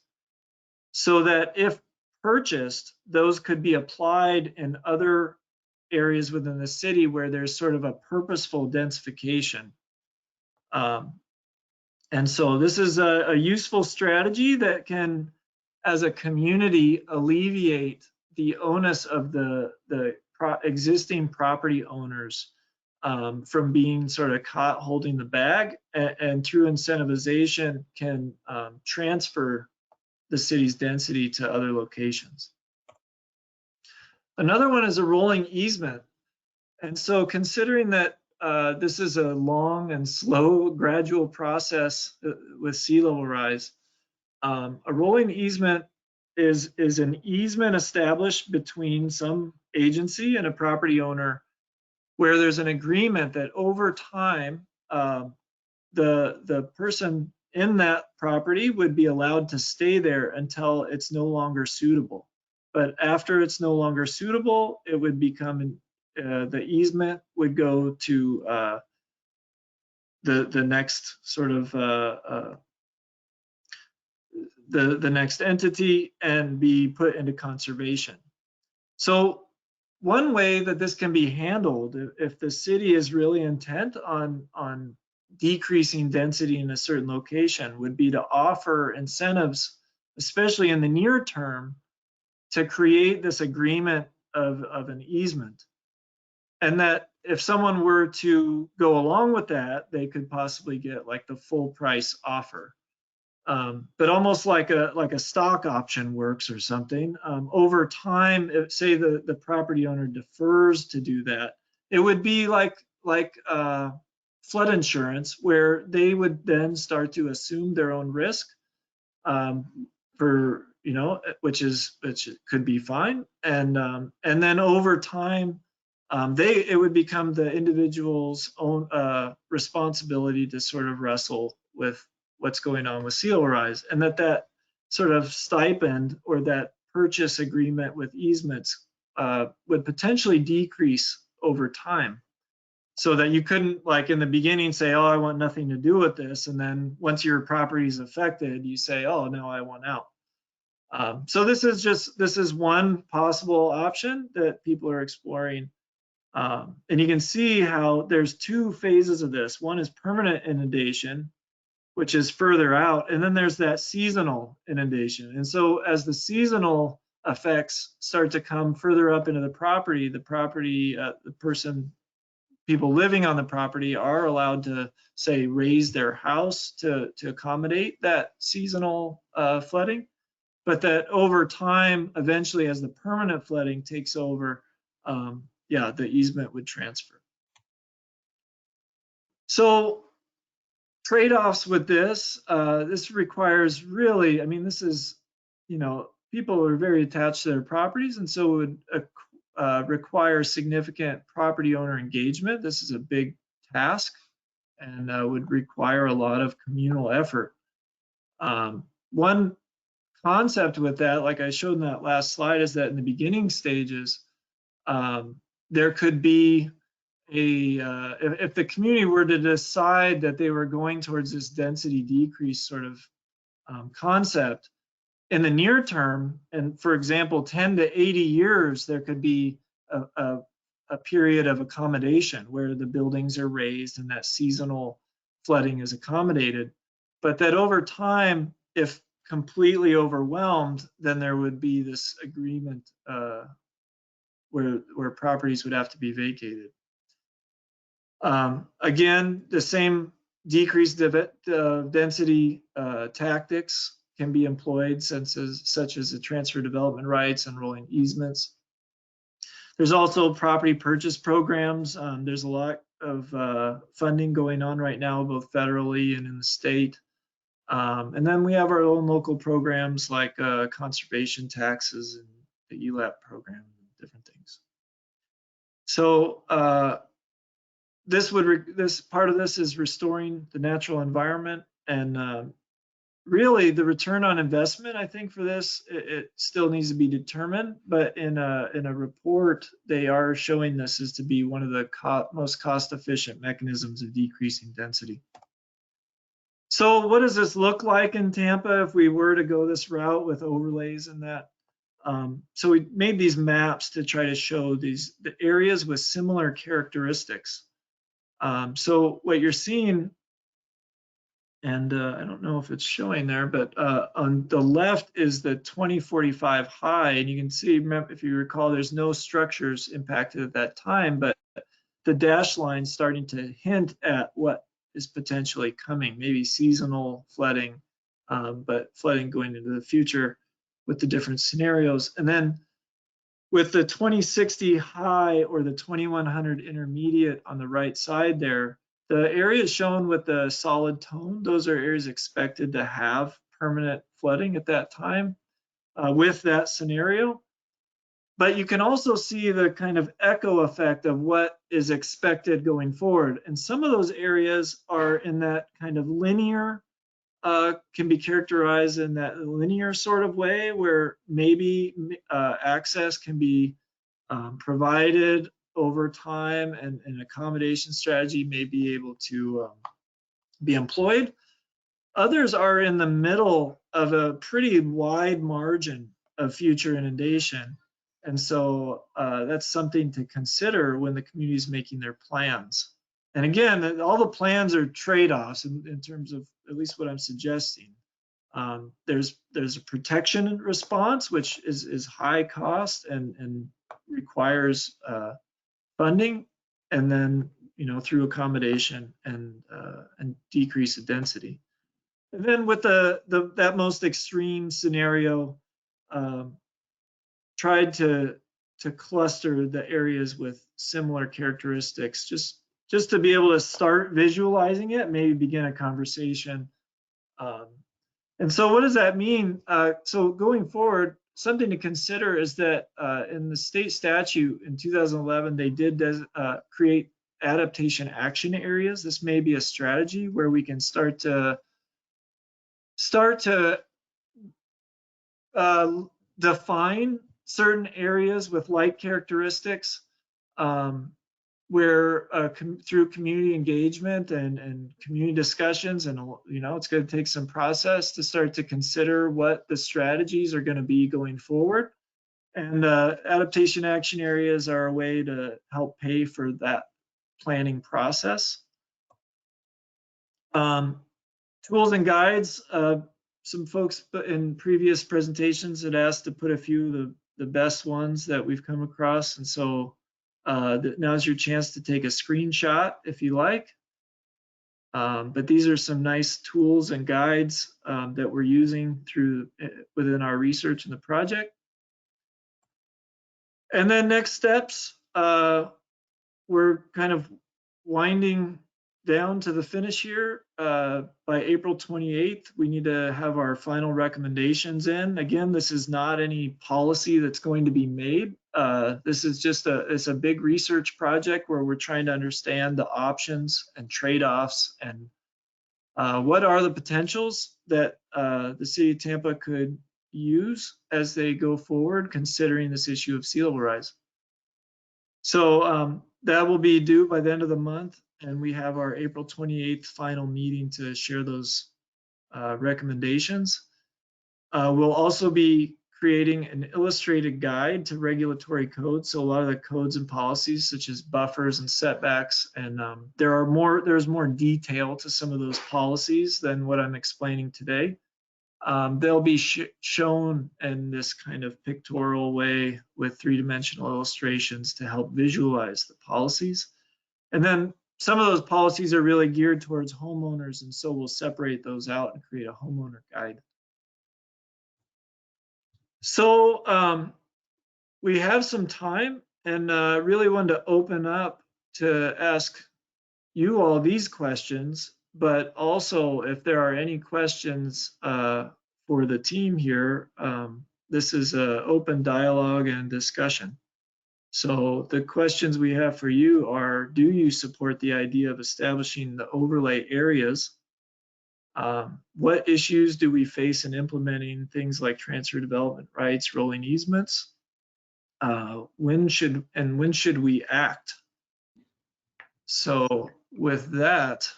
Speaker 2: so that if purchased, those could be applied in other areas within the city where there's sort of a purposeful densification. And so this is a useful strategy that can, as a community, alleviate the onus of the existing property owners from being sort of caught holding the bag, and through incentivization can transfer the city's density to other locations. Another one is a rolling easement. And so considering that this is a long and slow gradual process with sea level rise, a rolling easement is an easement established between some agency and a property owner where there's an agreement that over time the person in that property would be allowed to stay there until it's no longer suitable. But after it's no longer suitable, it would become the easement would go to the next sort of the next entity and be put into conservation. So one way that this can be handled, if the city is really intent on decreasing density in a certain location, would be to offer incentives, especially in the near term, to create this agreement of an easement. And that if someone were to go along with that, they could possibly get like the full price offer. but almost like a stock option works or something. Over time, if, say the property owner defers to do that, it would be like flood insurance, where they would then start to assume their own risk, for which could be fine, and then over time, it would become the individual's own responsibility to sort of wrestle with what's going on with sea level rise, and that sort of stipend or that purchase agreement with easements would potentially decrease over time, so that you couldn't, like in the beginning, say, oh, I want nothing to do with this, and then once your property is affected, you say, oh, no, I want out. So this is one possible option that people are exploring. And you can see how there's two phases of this. One is permanent inundation, which is further out, and then there's that seasonal inundation. And so as the seasonal effects start to come further up into the property, people living on the property are allowed to, say, raise their house to accommodate that seasonal flooding, but that over time, eventually, as the permanent flooding takes over, the easement would transfer. So trade-offs with this, this requires really, I mean, this is, people are very attached to their properties, and so it would require significant property owner engagement. This is a big task and would require a lot of communal effort. One concept with that, like I showed in that last slide, is that in the beginning stages, there could be if the community were to decide that they were going towards this density decrease sort of concept in the near term, and for example, 10 to 80 years, there could be a period of accommodation where the buildings are raised and that seasonal flooding is accommodated. But that over time, if completely overwhelmed, then there would be this agreement where properties would have to be vacated. Again, the same decreased density tactics can be employed, such as the transfer development rights and rolling easements. There's also property purchase programs. There's a lot of funding going on right now, both federally and in the state. And then we have our own local programs like conservation taxes and the ELAP program and different things. So this part of this is restoring the natural environment, and really the return on investment, I think, for this, it still needs to be determined, but in a report they are showing this as to be one of the most cost-efficient mechanisms of decreasing density. So what does this look like in Tampa if we were to go this route with overlays and that? So we made these maps to try to show the areas with similar characteristics. So what you're seeing, and I don't know if it's showing there, but on the left is the 2045 high, and you can see, if you recall, there's no structures impacted at that time, but the dashed line starting to hint at what is potentially coming, maybe seasonal flooding, but flooding going into the future with the different scenarios. And then with the 2060 high or the 2100 intermediate on the right side there, the areas shown with the solid tone, those are areas expected to have permanent flooding at that time with that scenario. But you can also see the kind of echo effect of what is expected going forward. And some of those areas are in that kind of linear, can be characterized in that linear sort of way, where maybe access can be provided over time, and an accommodation strategy may be able to be employed. Others are in the middle of a pretty wide margin of future inundation. And so that's something to consider when the community is making their plans. And again, all the plans are trade-offs in terms of at least what I'm suggesting. There's a protection response, which is high cost and requires funding, and then through accommodation and decrease of density. And then with that most extreme scenario, tried to cluster the areas with similar characteristics, just to be able to start visualizing it, maybe begin a conversation. And so what does that mean? So going forward, something to consider is that in the state statute in 2011, they did create adaptation action areas. This may be a strategy where we can start to define certain areas with like characteristics, where through community engagement and community discussions, and it's going to take some process to start to consider what the strategies are going to be going forward. And adaptation action areas are a way to help pay for that planning process. Tools and guides. Some folks in previous presentations had asked to put a few of the best ones that we've come across, and so now's your chance to take a screenshot if you like. But these are some nice tools and guides that we're using within our research in the project. And then next steps, we're kind of winding down to the finish here. By April 28th, we need to have our final recommendations in. Again, this is not any policy that's going to be made. This is just it's a big research project where we're trying to understand the options and trade-offs and what are the potentials that the city of Tampa could use as they go forward, considering this issue of sea level rise. So that will be due by the end of the month, and we have our April 28th final meeting to share those recommendations. We'll also be creating an illustrated guide to regulatory codes. So a lot of the codes and policies, such as buffers and setbacks, and there's more detail to some of those policies than what I'm explaining today. They'll be shown in this kind of pictorial way with three-dimensional illustrations to help visualize the policies. And then some of those policies are really geared towards homeowners, and so we'll separate those out and create a homeowner guide. So we have some time, and really wanted to open up to ask you all these questions, but also if there are any questions for the team here, this is an open dialogue and discussion. So the questions we have for you are, do you support the idea of establishing the overlay areas? What issues do we face in implementing things like transfer development rights, rolling easements? When should we act? So with that,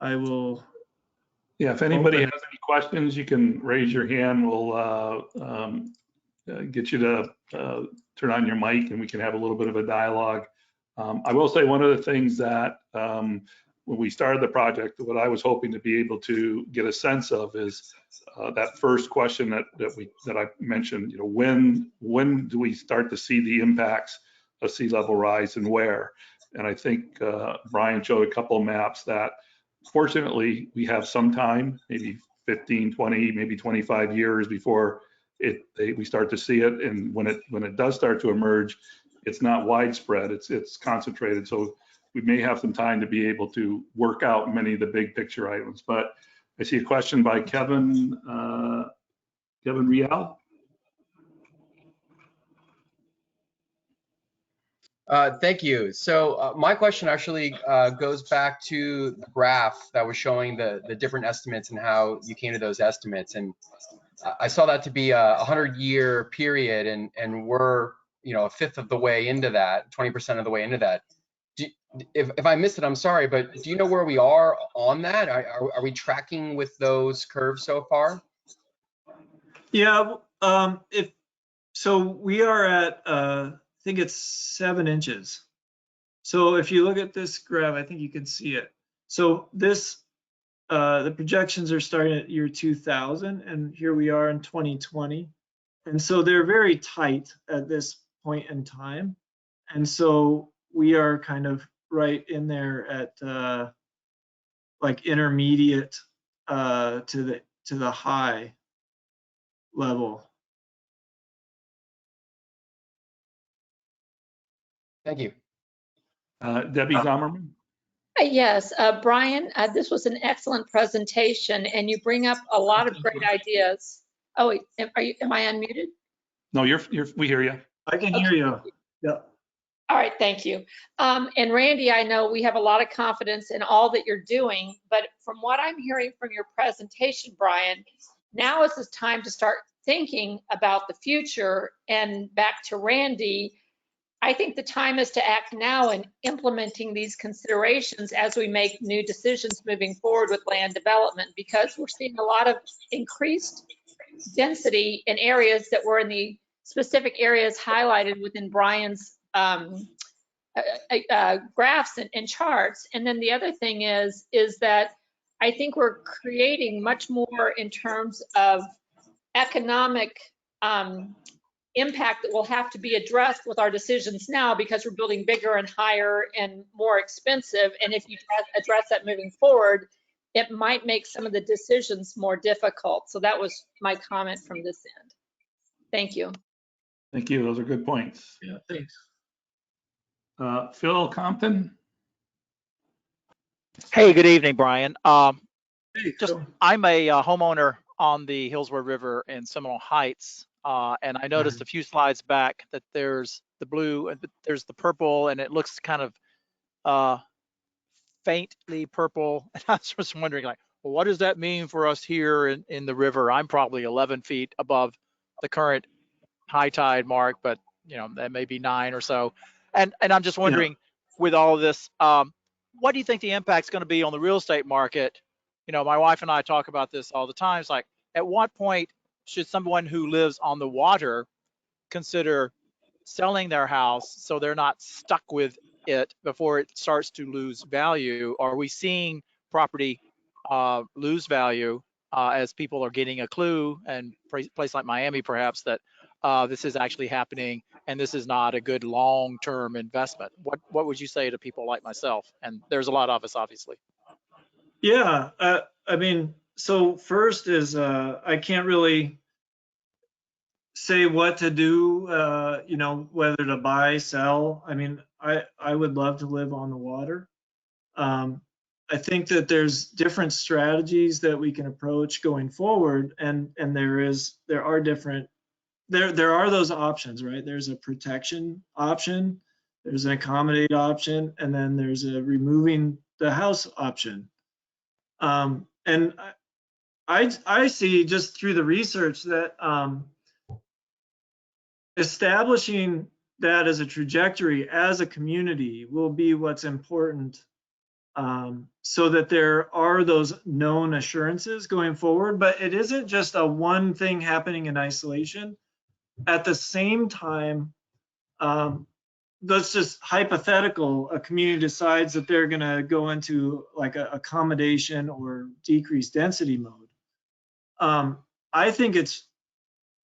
Speaker 2: I will.
Speaker 1: Yeah, if anybody has any questions, you can raise your hand. We'll get you to turn on your mic and we can have a little bit of a dialogue. I will say one of the things that when we started the project, what I was hoping to be able to get a sense of is that first question that I mentioned. When do we start to see the impacts of sea level rise and where? And I think Brian showed a couple of maps that fortunately we have some time, maybe 15, 20, maybe 25 years before we start to see it. And when it does start to emerge, it's not widespread, it's concentrated. So we may have some time to be able to work out many of the big picture items. But I see a question by Kevin Rial.
Speaker 3: Thank you. So my question actually goes back to the graph that was showing the different estimates and how you came to those estimates. And I saw that to be a 100-year period, and we're a fifth of the way into that, 20% of the way into that. If I missed it, I'm sorry, but do you know where we are on that? Are we tracking with those curves so far?
Speaker 2: Yeah, so we are at I think it's 7 inches. So if you look at this graph, I think you can see it. So this, the projections are starting at year 2000, and here we are in 2020. And so they're very tight at this point in time. And so we are kind of right in there at like intermediate to the high level.
Speaker 3: Thank you.
Speaker 1: Debbie Zommerman?
Speaker 4: Yes, Brian, this was an excellent presentation, and you bring up a lot of great ideas. Oh, wait, am I unmuted?
Speaker 1: No, we hear you.
Speaker 2: I can hear you. Yeah.
Speaker 4: All right, thank you. And Randy, I know we have a lot of confidence in all that you're doing, but from what I'm hearing from your presentation, Brian, now is the time to start thinking about the future. And back to Randy, I think the time is to act now in implementing these considerations as we make new decisions moving forward with land development, because we're seeing a lot of increased density in areas that were in the specific areas highlighted within Brian's graphs and charts. And then the other thing is that I think we're creating much more in terms of economic impact that will have to be addressed with our decisions now, because we're building bigger and higher and more expensive. And if you address that moving forward, it might make some of the decisions more difficult. So that was my comment from this end. Thank you.
Speaker 1: Thank you. Those are good points.
Speaker 2: Yeah, thanks.
Speaker 1: Phil Compton?
Speaker 5: Hey, good evening, Brian.
Speaker 2: Hey,
Speaker 5: Just
Speaker 2: Phil.
Speaker 5: I'm a homeowner on the Hillsborough River in Seminole Heights, and I noticed a few slides back that there's the blue and there's the purple, and it looks kind of faintly purple. And I was just wondering, like, well, what does that mean for us here in the river? I'm probably 11 feet above the current high tide mark, but you know, that may be 9 or so. And I'm just wondering, with all of this, what do you think the impact's going to be on the real estate market? You know, my wife and I talk about this all the time. It's like, at what point should someone who lives on the water consider selling their house so they're not stuck with it before it starts to lose value? Are we seeing property lose value as people are getting a clue, and place like Miami perhaps, that this is actually happening and this is not a good long-term investment? What would you say to people like myself? And there's a lot of us, obviously.
Speaker 2: Yeah, I mean, so first is I can't really say what to do, you know, whether to buy, sell. I mean, I would love to live on the water. I think that there's different strategies that we can approach going forward, and there are those options, right? There's a protection option, there's an accommodate option, and then there's a removing the house option. And I see just through the research that establishing that as a trajectory as a community will be what's important, so that there are those known assurances going forward. But it isn't just a one thing happening in isolation. At the same time, that's just hypothetical. A community decides that they're going to go into like a accommodation or decreased density mode. I think it's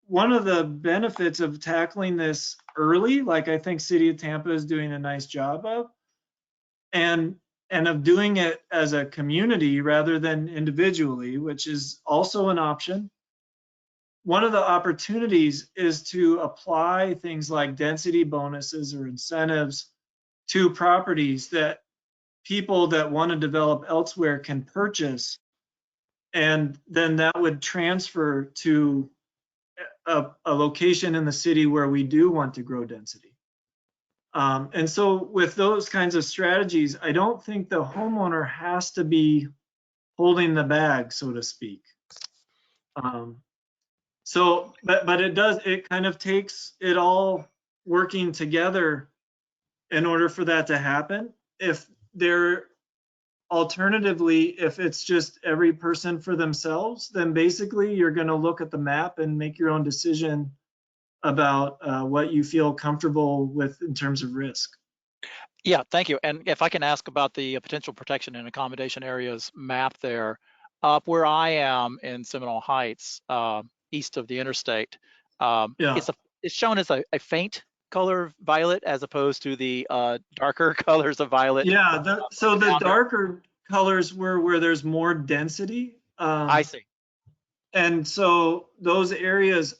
Speaker 2: one of the benefits of tackling this early, like I think City of Tampa is doing a nice job of, and of doing it as a community rather than individually, which is also an option. One of the opportunities is to apply things like density bonuses or incentives to properties that people that want to develop elsewhere can purchase, and then that would transfer to a location in the city where we do want to grow density. And so with those kinds of strategies, I don't think the homeowner has to be holding the bag, so to speak. So, but it kind of takes it all working together in order for that to happen. Alternatively, if it's just every person for themselves, then basically you're going to look at the map and make your own decision about what you feel comfortable with in terms of risk.
Speaker 5: Yeah, thank you. And if I can ask about the potential protection and accommodation areas map there, up where I am in Seminole Heights, east of the interstate, it's shown as a faint color violet as opposed to the darker colors of violet.
Speaker 2: Yeah, so the darker colors were where there's more density,
Speaker 5: I see.
Speaker 2: And so those areas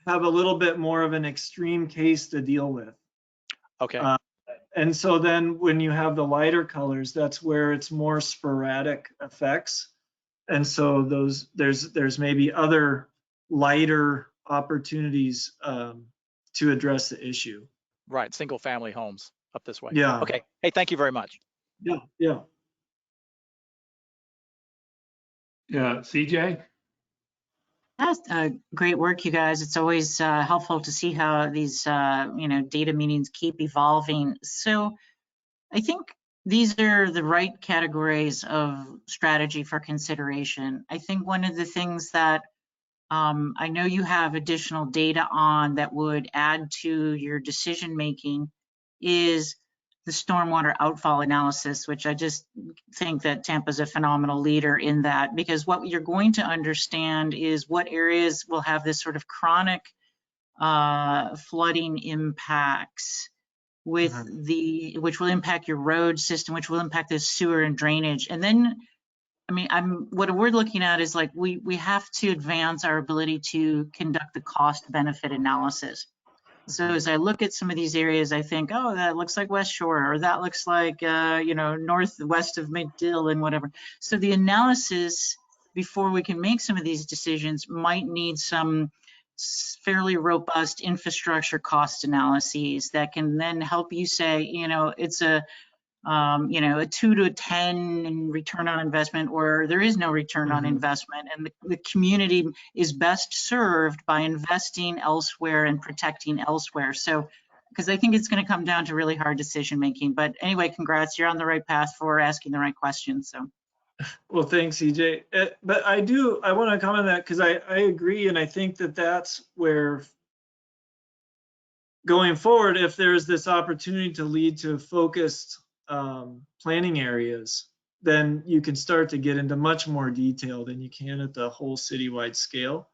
Speaker 2: have a little bit more of an extreme case to deal with.
Speaker 5: Okay.
Speaker 2: And so then when you have the lighter colors, that's where it's more sporadic effects. And so there's maybe other lighter opportunities to address the issue.
Speaker 5: Right. Single family homes up this way.
Speaker 2: Yeah.
Speaker 5: Okay. Hey, thank you very much.
Speaker 2: Yeah. Yeah.
Speaker 1: Yeah, CJ?
Speaker 6: That's great work, you guys. It's always helpful to see how these, data meetings keep evolving. So I think these are the right categories of strategy for consideration. I think one of the things that I know you have additional data on that would add to your decision making is the stormwater outfall analysis, which I just think that Tampa's a phenomenal leader in that, because what you're going to understand is what areas will have this sort of chronic flooding impacts with which will impact your road system, which will impact the sewer and drainage. And then, I mean, what we're looking at is like, we have to advance our ability to conduct the cost benefit analysis. So as I look at some of these areas, I think, oh, that looks like West Shore, or that looks like, northwest of McDill and whatever. So the analysis before we can make some of these decisions might need some fairly robust infrastructure cost analyses that can then help you say, it's a 2 to 10 in return on investment, or there is no return on investment, and the community is best served by investing elsewhere and protecting elsewhere. So, because I think it's going to come down to really hard decision making. But anyway, congrats, you're on the right path for asking the right questions. So,
Speaker 2: well, thanks, EJ. But I want to comment on that because I agree, and I think that that's where going forward, if there's this opportunity to lead to focused planning areas, then you can start to get into much more detail than you can at the whole citywide scale,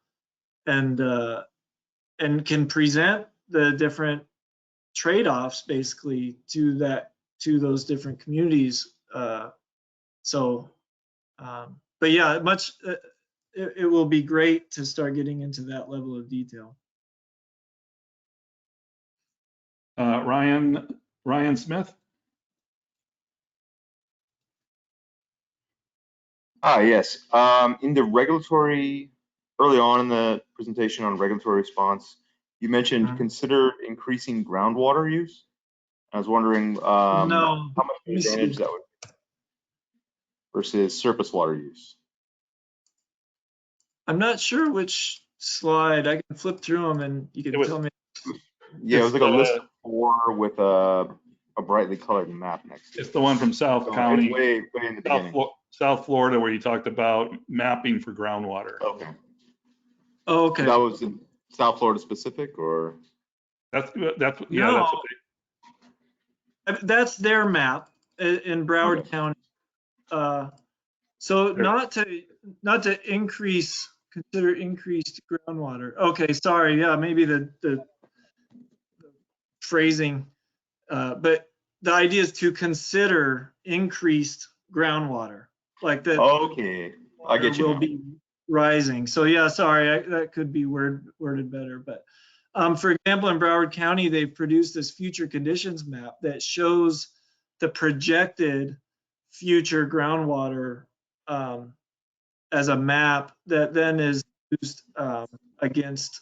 Speaker 2: and can present the different trade-offs basically to those different communities. But yeah, it will be great to start getting into that level of detail.
Speaker 1: Ryan Smith?
Speaker 7: Yes. In the regulatory, early on in the presentation on regulatory response, you mentioned consider increasing groundwater use. I was wondering how much advantage that would be versus surface water use.
Speaker 2: I'm not sure which slide. I can flip through them and you can tell me.
Speaker 7: Yeah, it was like a list of 4 with a brightly colored map next to it.
Speaker 1: It's the one from South County.
Speaker 7: Way in the beginning.
Speaker 1: South Florida, where you talked about mapping for groundwater.
Speaker 7: Okay.
Speaker 2: Oh, okay.
Speaker 7: So that was in South Florida specific, or?
Speaker 1: That's
Speaker 2: No, that's their map in Broward County. So not to consider increased groundwater. Okay, sorry. Yeah, maybe the phrasing, but the idea is to consider increased groundwater, like that.
Speaker 7: Okay, I get you.
Speaker 2: Will be rising. So yeah, sorry, that could be worded better. But for example, in Broward County, they've produced this future conditions map that shows the projected future groundwater as a map that then is used against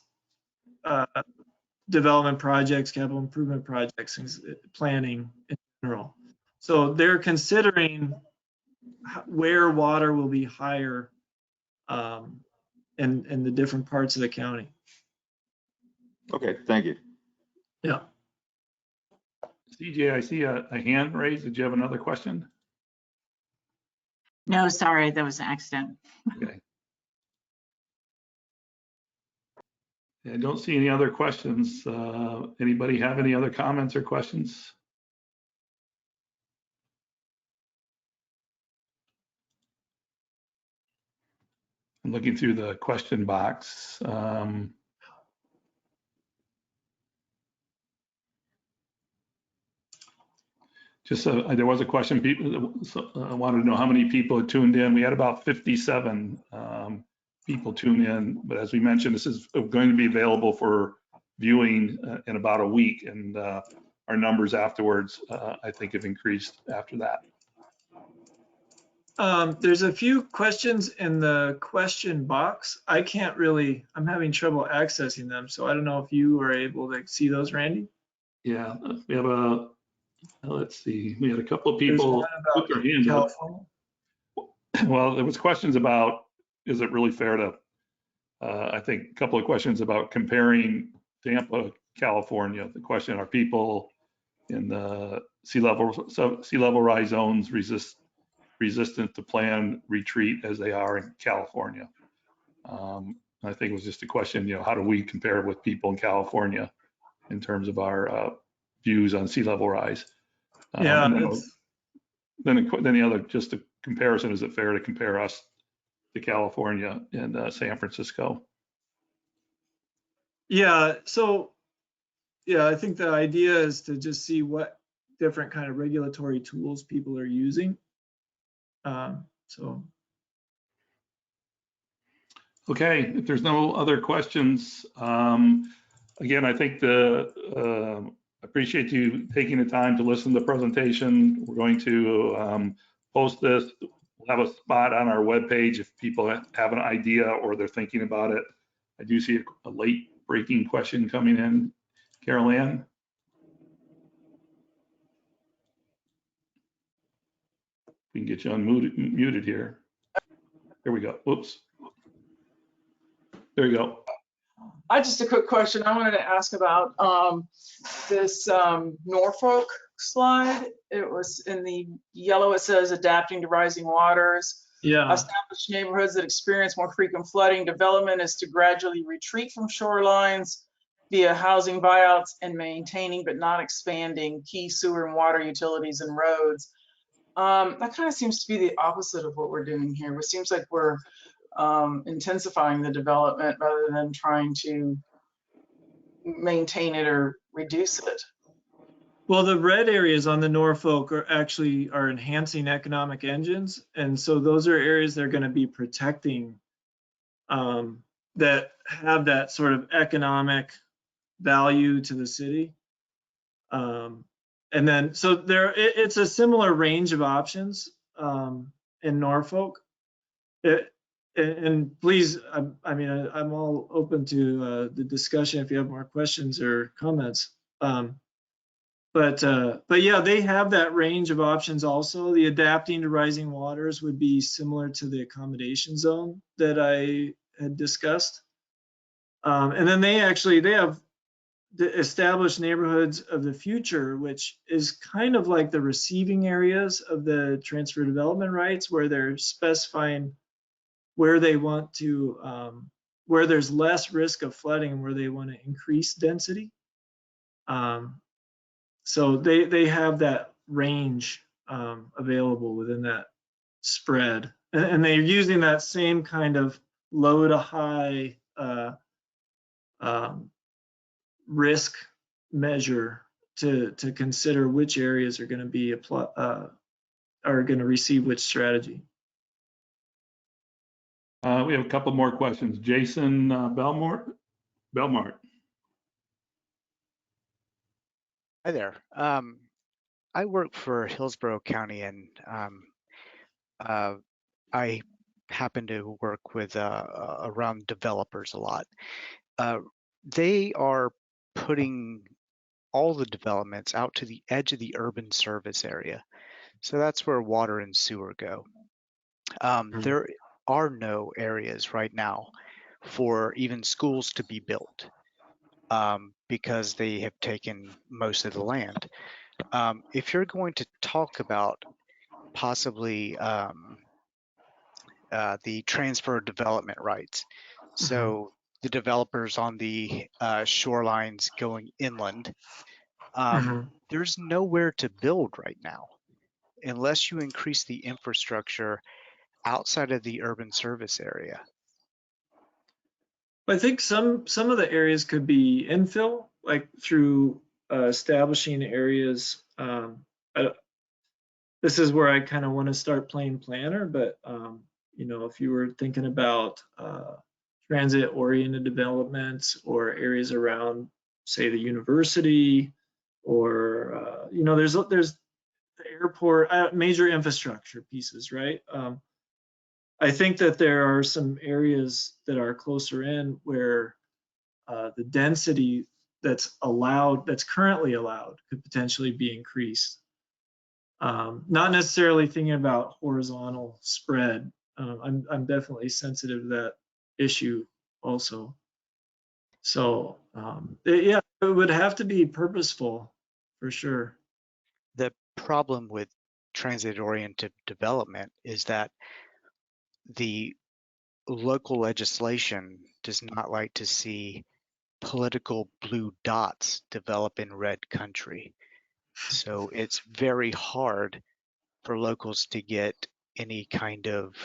Speaker 2: development projects, capital improvement projects, and planning in general. So they're considering where water will be higher in the different parts of the county.
Speaker 7: Okay, thank you.
Speaker 2: Yeah.
Speaker 1: CJ, I see a hand raised. Did you have another question?
Speaker 6: no, sorry, that was an accident.
Speaker 1: Okay. I don't see any other questions. Anybody have any other comments or questions? I'm looking through the question box. Just there was a question. People wanted to know how many people had tuned in. We had about 57 people tune in, but as we mentioned, this is going to be available for viewing in about a week, and our numbers afterwards, I think, have increased after that.
Speaker 2: There's a few questions in the question box. I'm having trouble accessing them, so I don't know if you were able to see those, Randy.
Speaker 1: Yeah, we have let's see, we had a couple of
Speaker 2: There's
Speaker 1: people
Speaker 2: one about
Speaker 1: put their hands up.
Speaker 2: California.
Speaker 1: Well, there was questions about, is it really fair to, I think a couple of questions about comparing Tampa, California. The question, are people in the sea level rise zones resistant to planned retreat as they are in California? I think it was just a question, how do we compare with people in California in terms of our views on sea level rise?
Speaker 2: Yeah.
Speaker 1: Then the other, just a comparison, is it fair to compare us to California and San Francisco?
Speaker 2: Yeah, so yeah, I think the idea is to just see what different kind of regulatory tools people are using. So.
Speaker 1: Okay, if there's no other questions, again, I think appreciate you taking the time to listen to the presentation. We're going to post this. We'll have a spot on our webpage if people have an idea or they're thinking about it. I do see a late breaking question coming in. Carol Ann? We can get you muted here. Here we go. Whoops. There you go.
Speaker 8: Just a quick question I wanted to ask about this Norfolk slide. It was in the yellow, it says adapting to rising waters.
Speaker 2: Yeah.
Speaker 8: Established neighborhoods that experience more frequent flooding. Development is to gradually retreat from shorelines via housing buyouts and maintaining but not expanding key sewer and water utilities and roads. That kind of seems to be the opposite of what we're doing here. It seems like we're intensifying the development rather than trying to maintain it or reduce it.
Speaker 2: Well, the red areas on the Norfolk are actually enhancing economic engines. And so those are areas they're going to be protecting that have that sort of economic value to the city. And then, so it's a similar range of options in Norfolk. And please, I mean, I'm all open to the discussion if you have more questions or comments. But yeah, they have that range of options also. The adapting to rising waters would be similar to the accommodation zone that I had discussed. And then they have the established neighborhoods of the future, which is kind of like the receiving areas of the transfer development rights, where they're specifying where they want to, where there's less risk of flooding and where they want to increase density. So they have that range available within that spread. And they're using that same kind of low to high risk measure to consider which areas are going to be receive which strategy.
Speaker 1: We have a couple more questions. Jason Belmort.
Speaker 9: Hi there. I work for Hillsborough County, and I happen to work with around developers a lot. They are putting all the developments out to the edge of the urban service area. So that's where water and sewer go. There are no areas right now for even schools to be built because they have taken most of the land. If you're going to talk about possibly the transfer of development rights, so the developers on the shorelines going inland, there's nowhere to build right now unless you increase the infrastructure outside of the urban service area.
Speaker 2: I think some of the areas could be infill, like through establishing areas. this is where I kind of want to start playing planner, but you know, if you were thinking about transit-oriented developments or areas around, say, the university, or you know, there's the airport, major infrastructure pieces, right? I think that there are some areas that are closer in where the density that's allowed, that's currently allowed, could potentially be increased. Not necessarily thinking about horizontal spread. I'm definitely sensitive to that issue also. So yeah, it would have to be purposeful for sure.
Speaker 9: The problem with transit-oriented development is that the local legislation does not like to see political blue dots develop in red country. So it's very hard for locals to get any kind of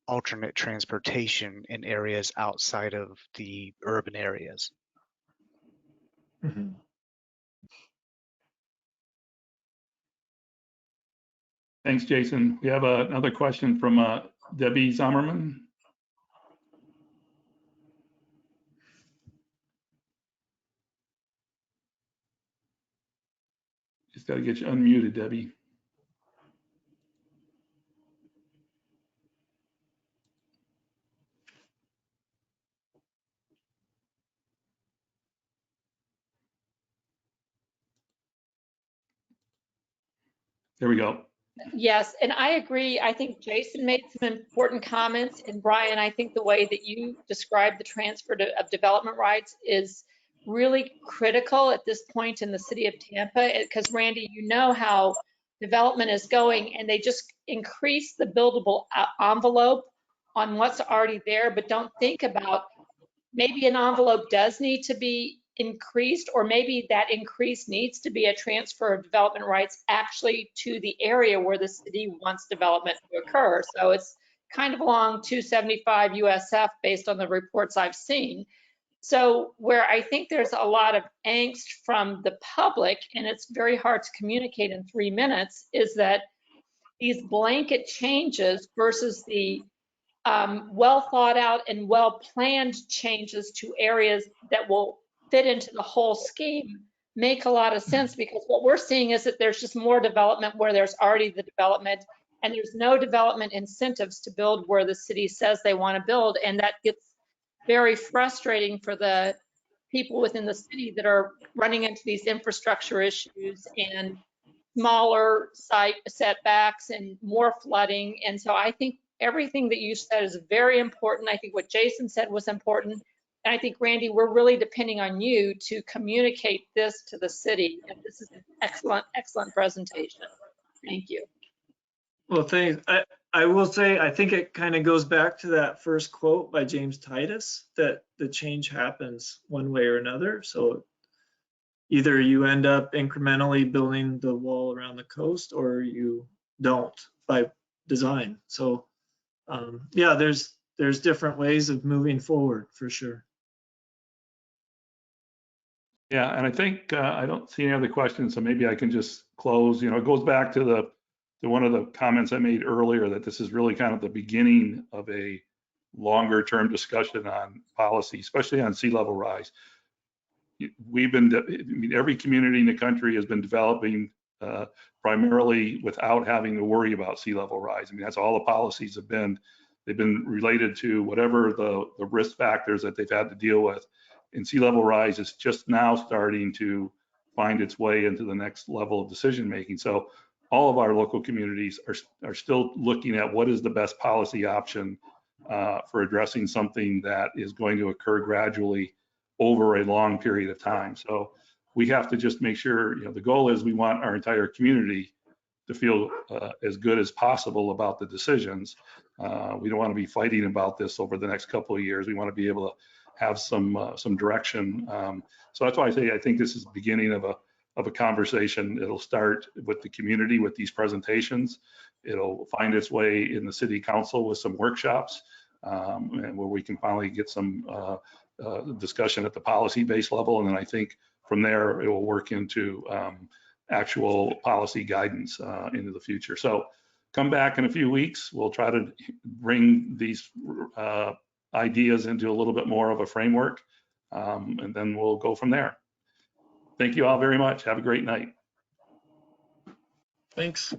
Speaker 9: alternate transportation in areas outside of the urban areas.
Speaker 2: Mhm.
Speaker 1: Thanks, Jason. We have another question from Debbie Zimmerman. Just got to get you unmuted, Debbie. There we go.
Speaker 4: Yes, and I agree. I think Jason made some important comments, and Brian, I think the way that you described the transfer of development rights is really critical at this point in the city of Tampa, because Randy, you know how development is going, and they just increase the buildable envelope on what's already there, but don't think about maybe an envelope does need to be increased, or maybe that increase needs to be a transfer of development rights actually to the area where the city wants development to occur. So it's kind of along 275 USF based on the reports I've seen. So where I think there's a lot of angst from the public, and it's very hard to communicate in 3 minutes, is that these blanket changes versus the well thought out and well planned changes to areas that will fit into the whole scheme make a lot of sense, because what we're seeing is that there's just more development where there's already the development, and there's no development incentives to build where the city says they want to build. And that gets very frustrating for the people within the city that are running into these infrastructure issues and smaller site setbacks and more flooding. And so I think everything that you said is very important. I think what Jason said was important. And I think, Randy, we're really depending on you to communicate this to the city. And this is an excellent, excellent presentation. Thank you.
Speaker 2: Well, thanks. I will say, I think it kind of goes back to that first quote by James Titus, that the change happens one way or another. So either you end up incrementally building the wall around the coast, or you don't by design. So yeah, there's different ways of moving forward for sure.
Speaker 1: Yeah, and I think I don't see any other questions, so maybe I can just close. You know, it goes back to one of the comments I made earlier, that this is really kind of the beginning of a longer term discussion on policy, especially on sea level rise. We've been, I mean, every community in the country has been developing primarily without having to worry about sea level rise. I mean, that's all the policies have been. They've been related to whatever the risk factors that they've had to deal with. And sea level rise is just now starting to find its way into the next level of decision making. So all of our local communities are still looking at what is the best policy option for addressing something that is going to occur gradually over a long period of time. So we have to just make sure, you know, the goal is we want our entire community to feel as good as possible about the decisions. We don't want to be fighting about this over the next couple of years. We want to be able to have some direction. So that's why I say I think this is the beginning of a conversation. It'll start with the community with these presentations. It'll find its way in the city council with some workshops, and where we can finally get some discussion at the policy-based level. And then I think from there it will work into actual policy guidance into the future. So come back in a few weeks. We'll try to bring these ideas into a little bit more of a framework, and then we'll go from there. Thank you all very much. Have a great night.
Speaker 2: Thanks.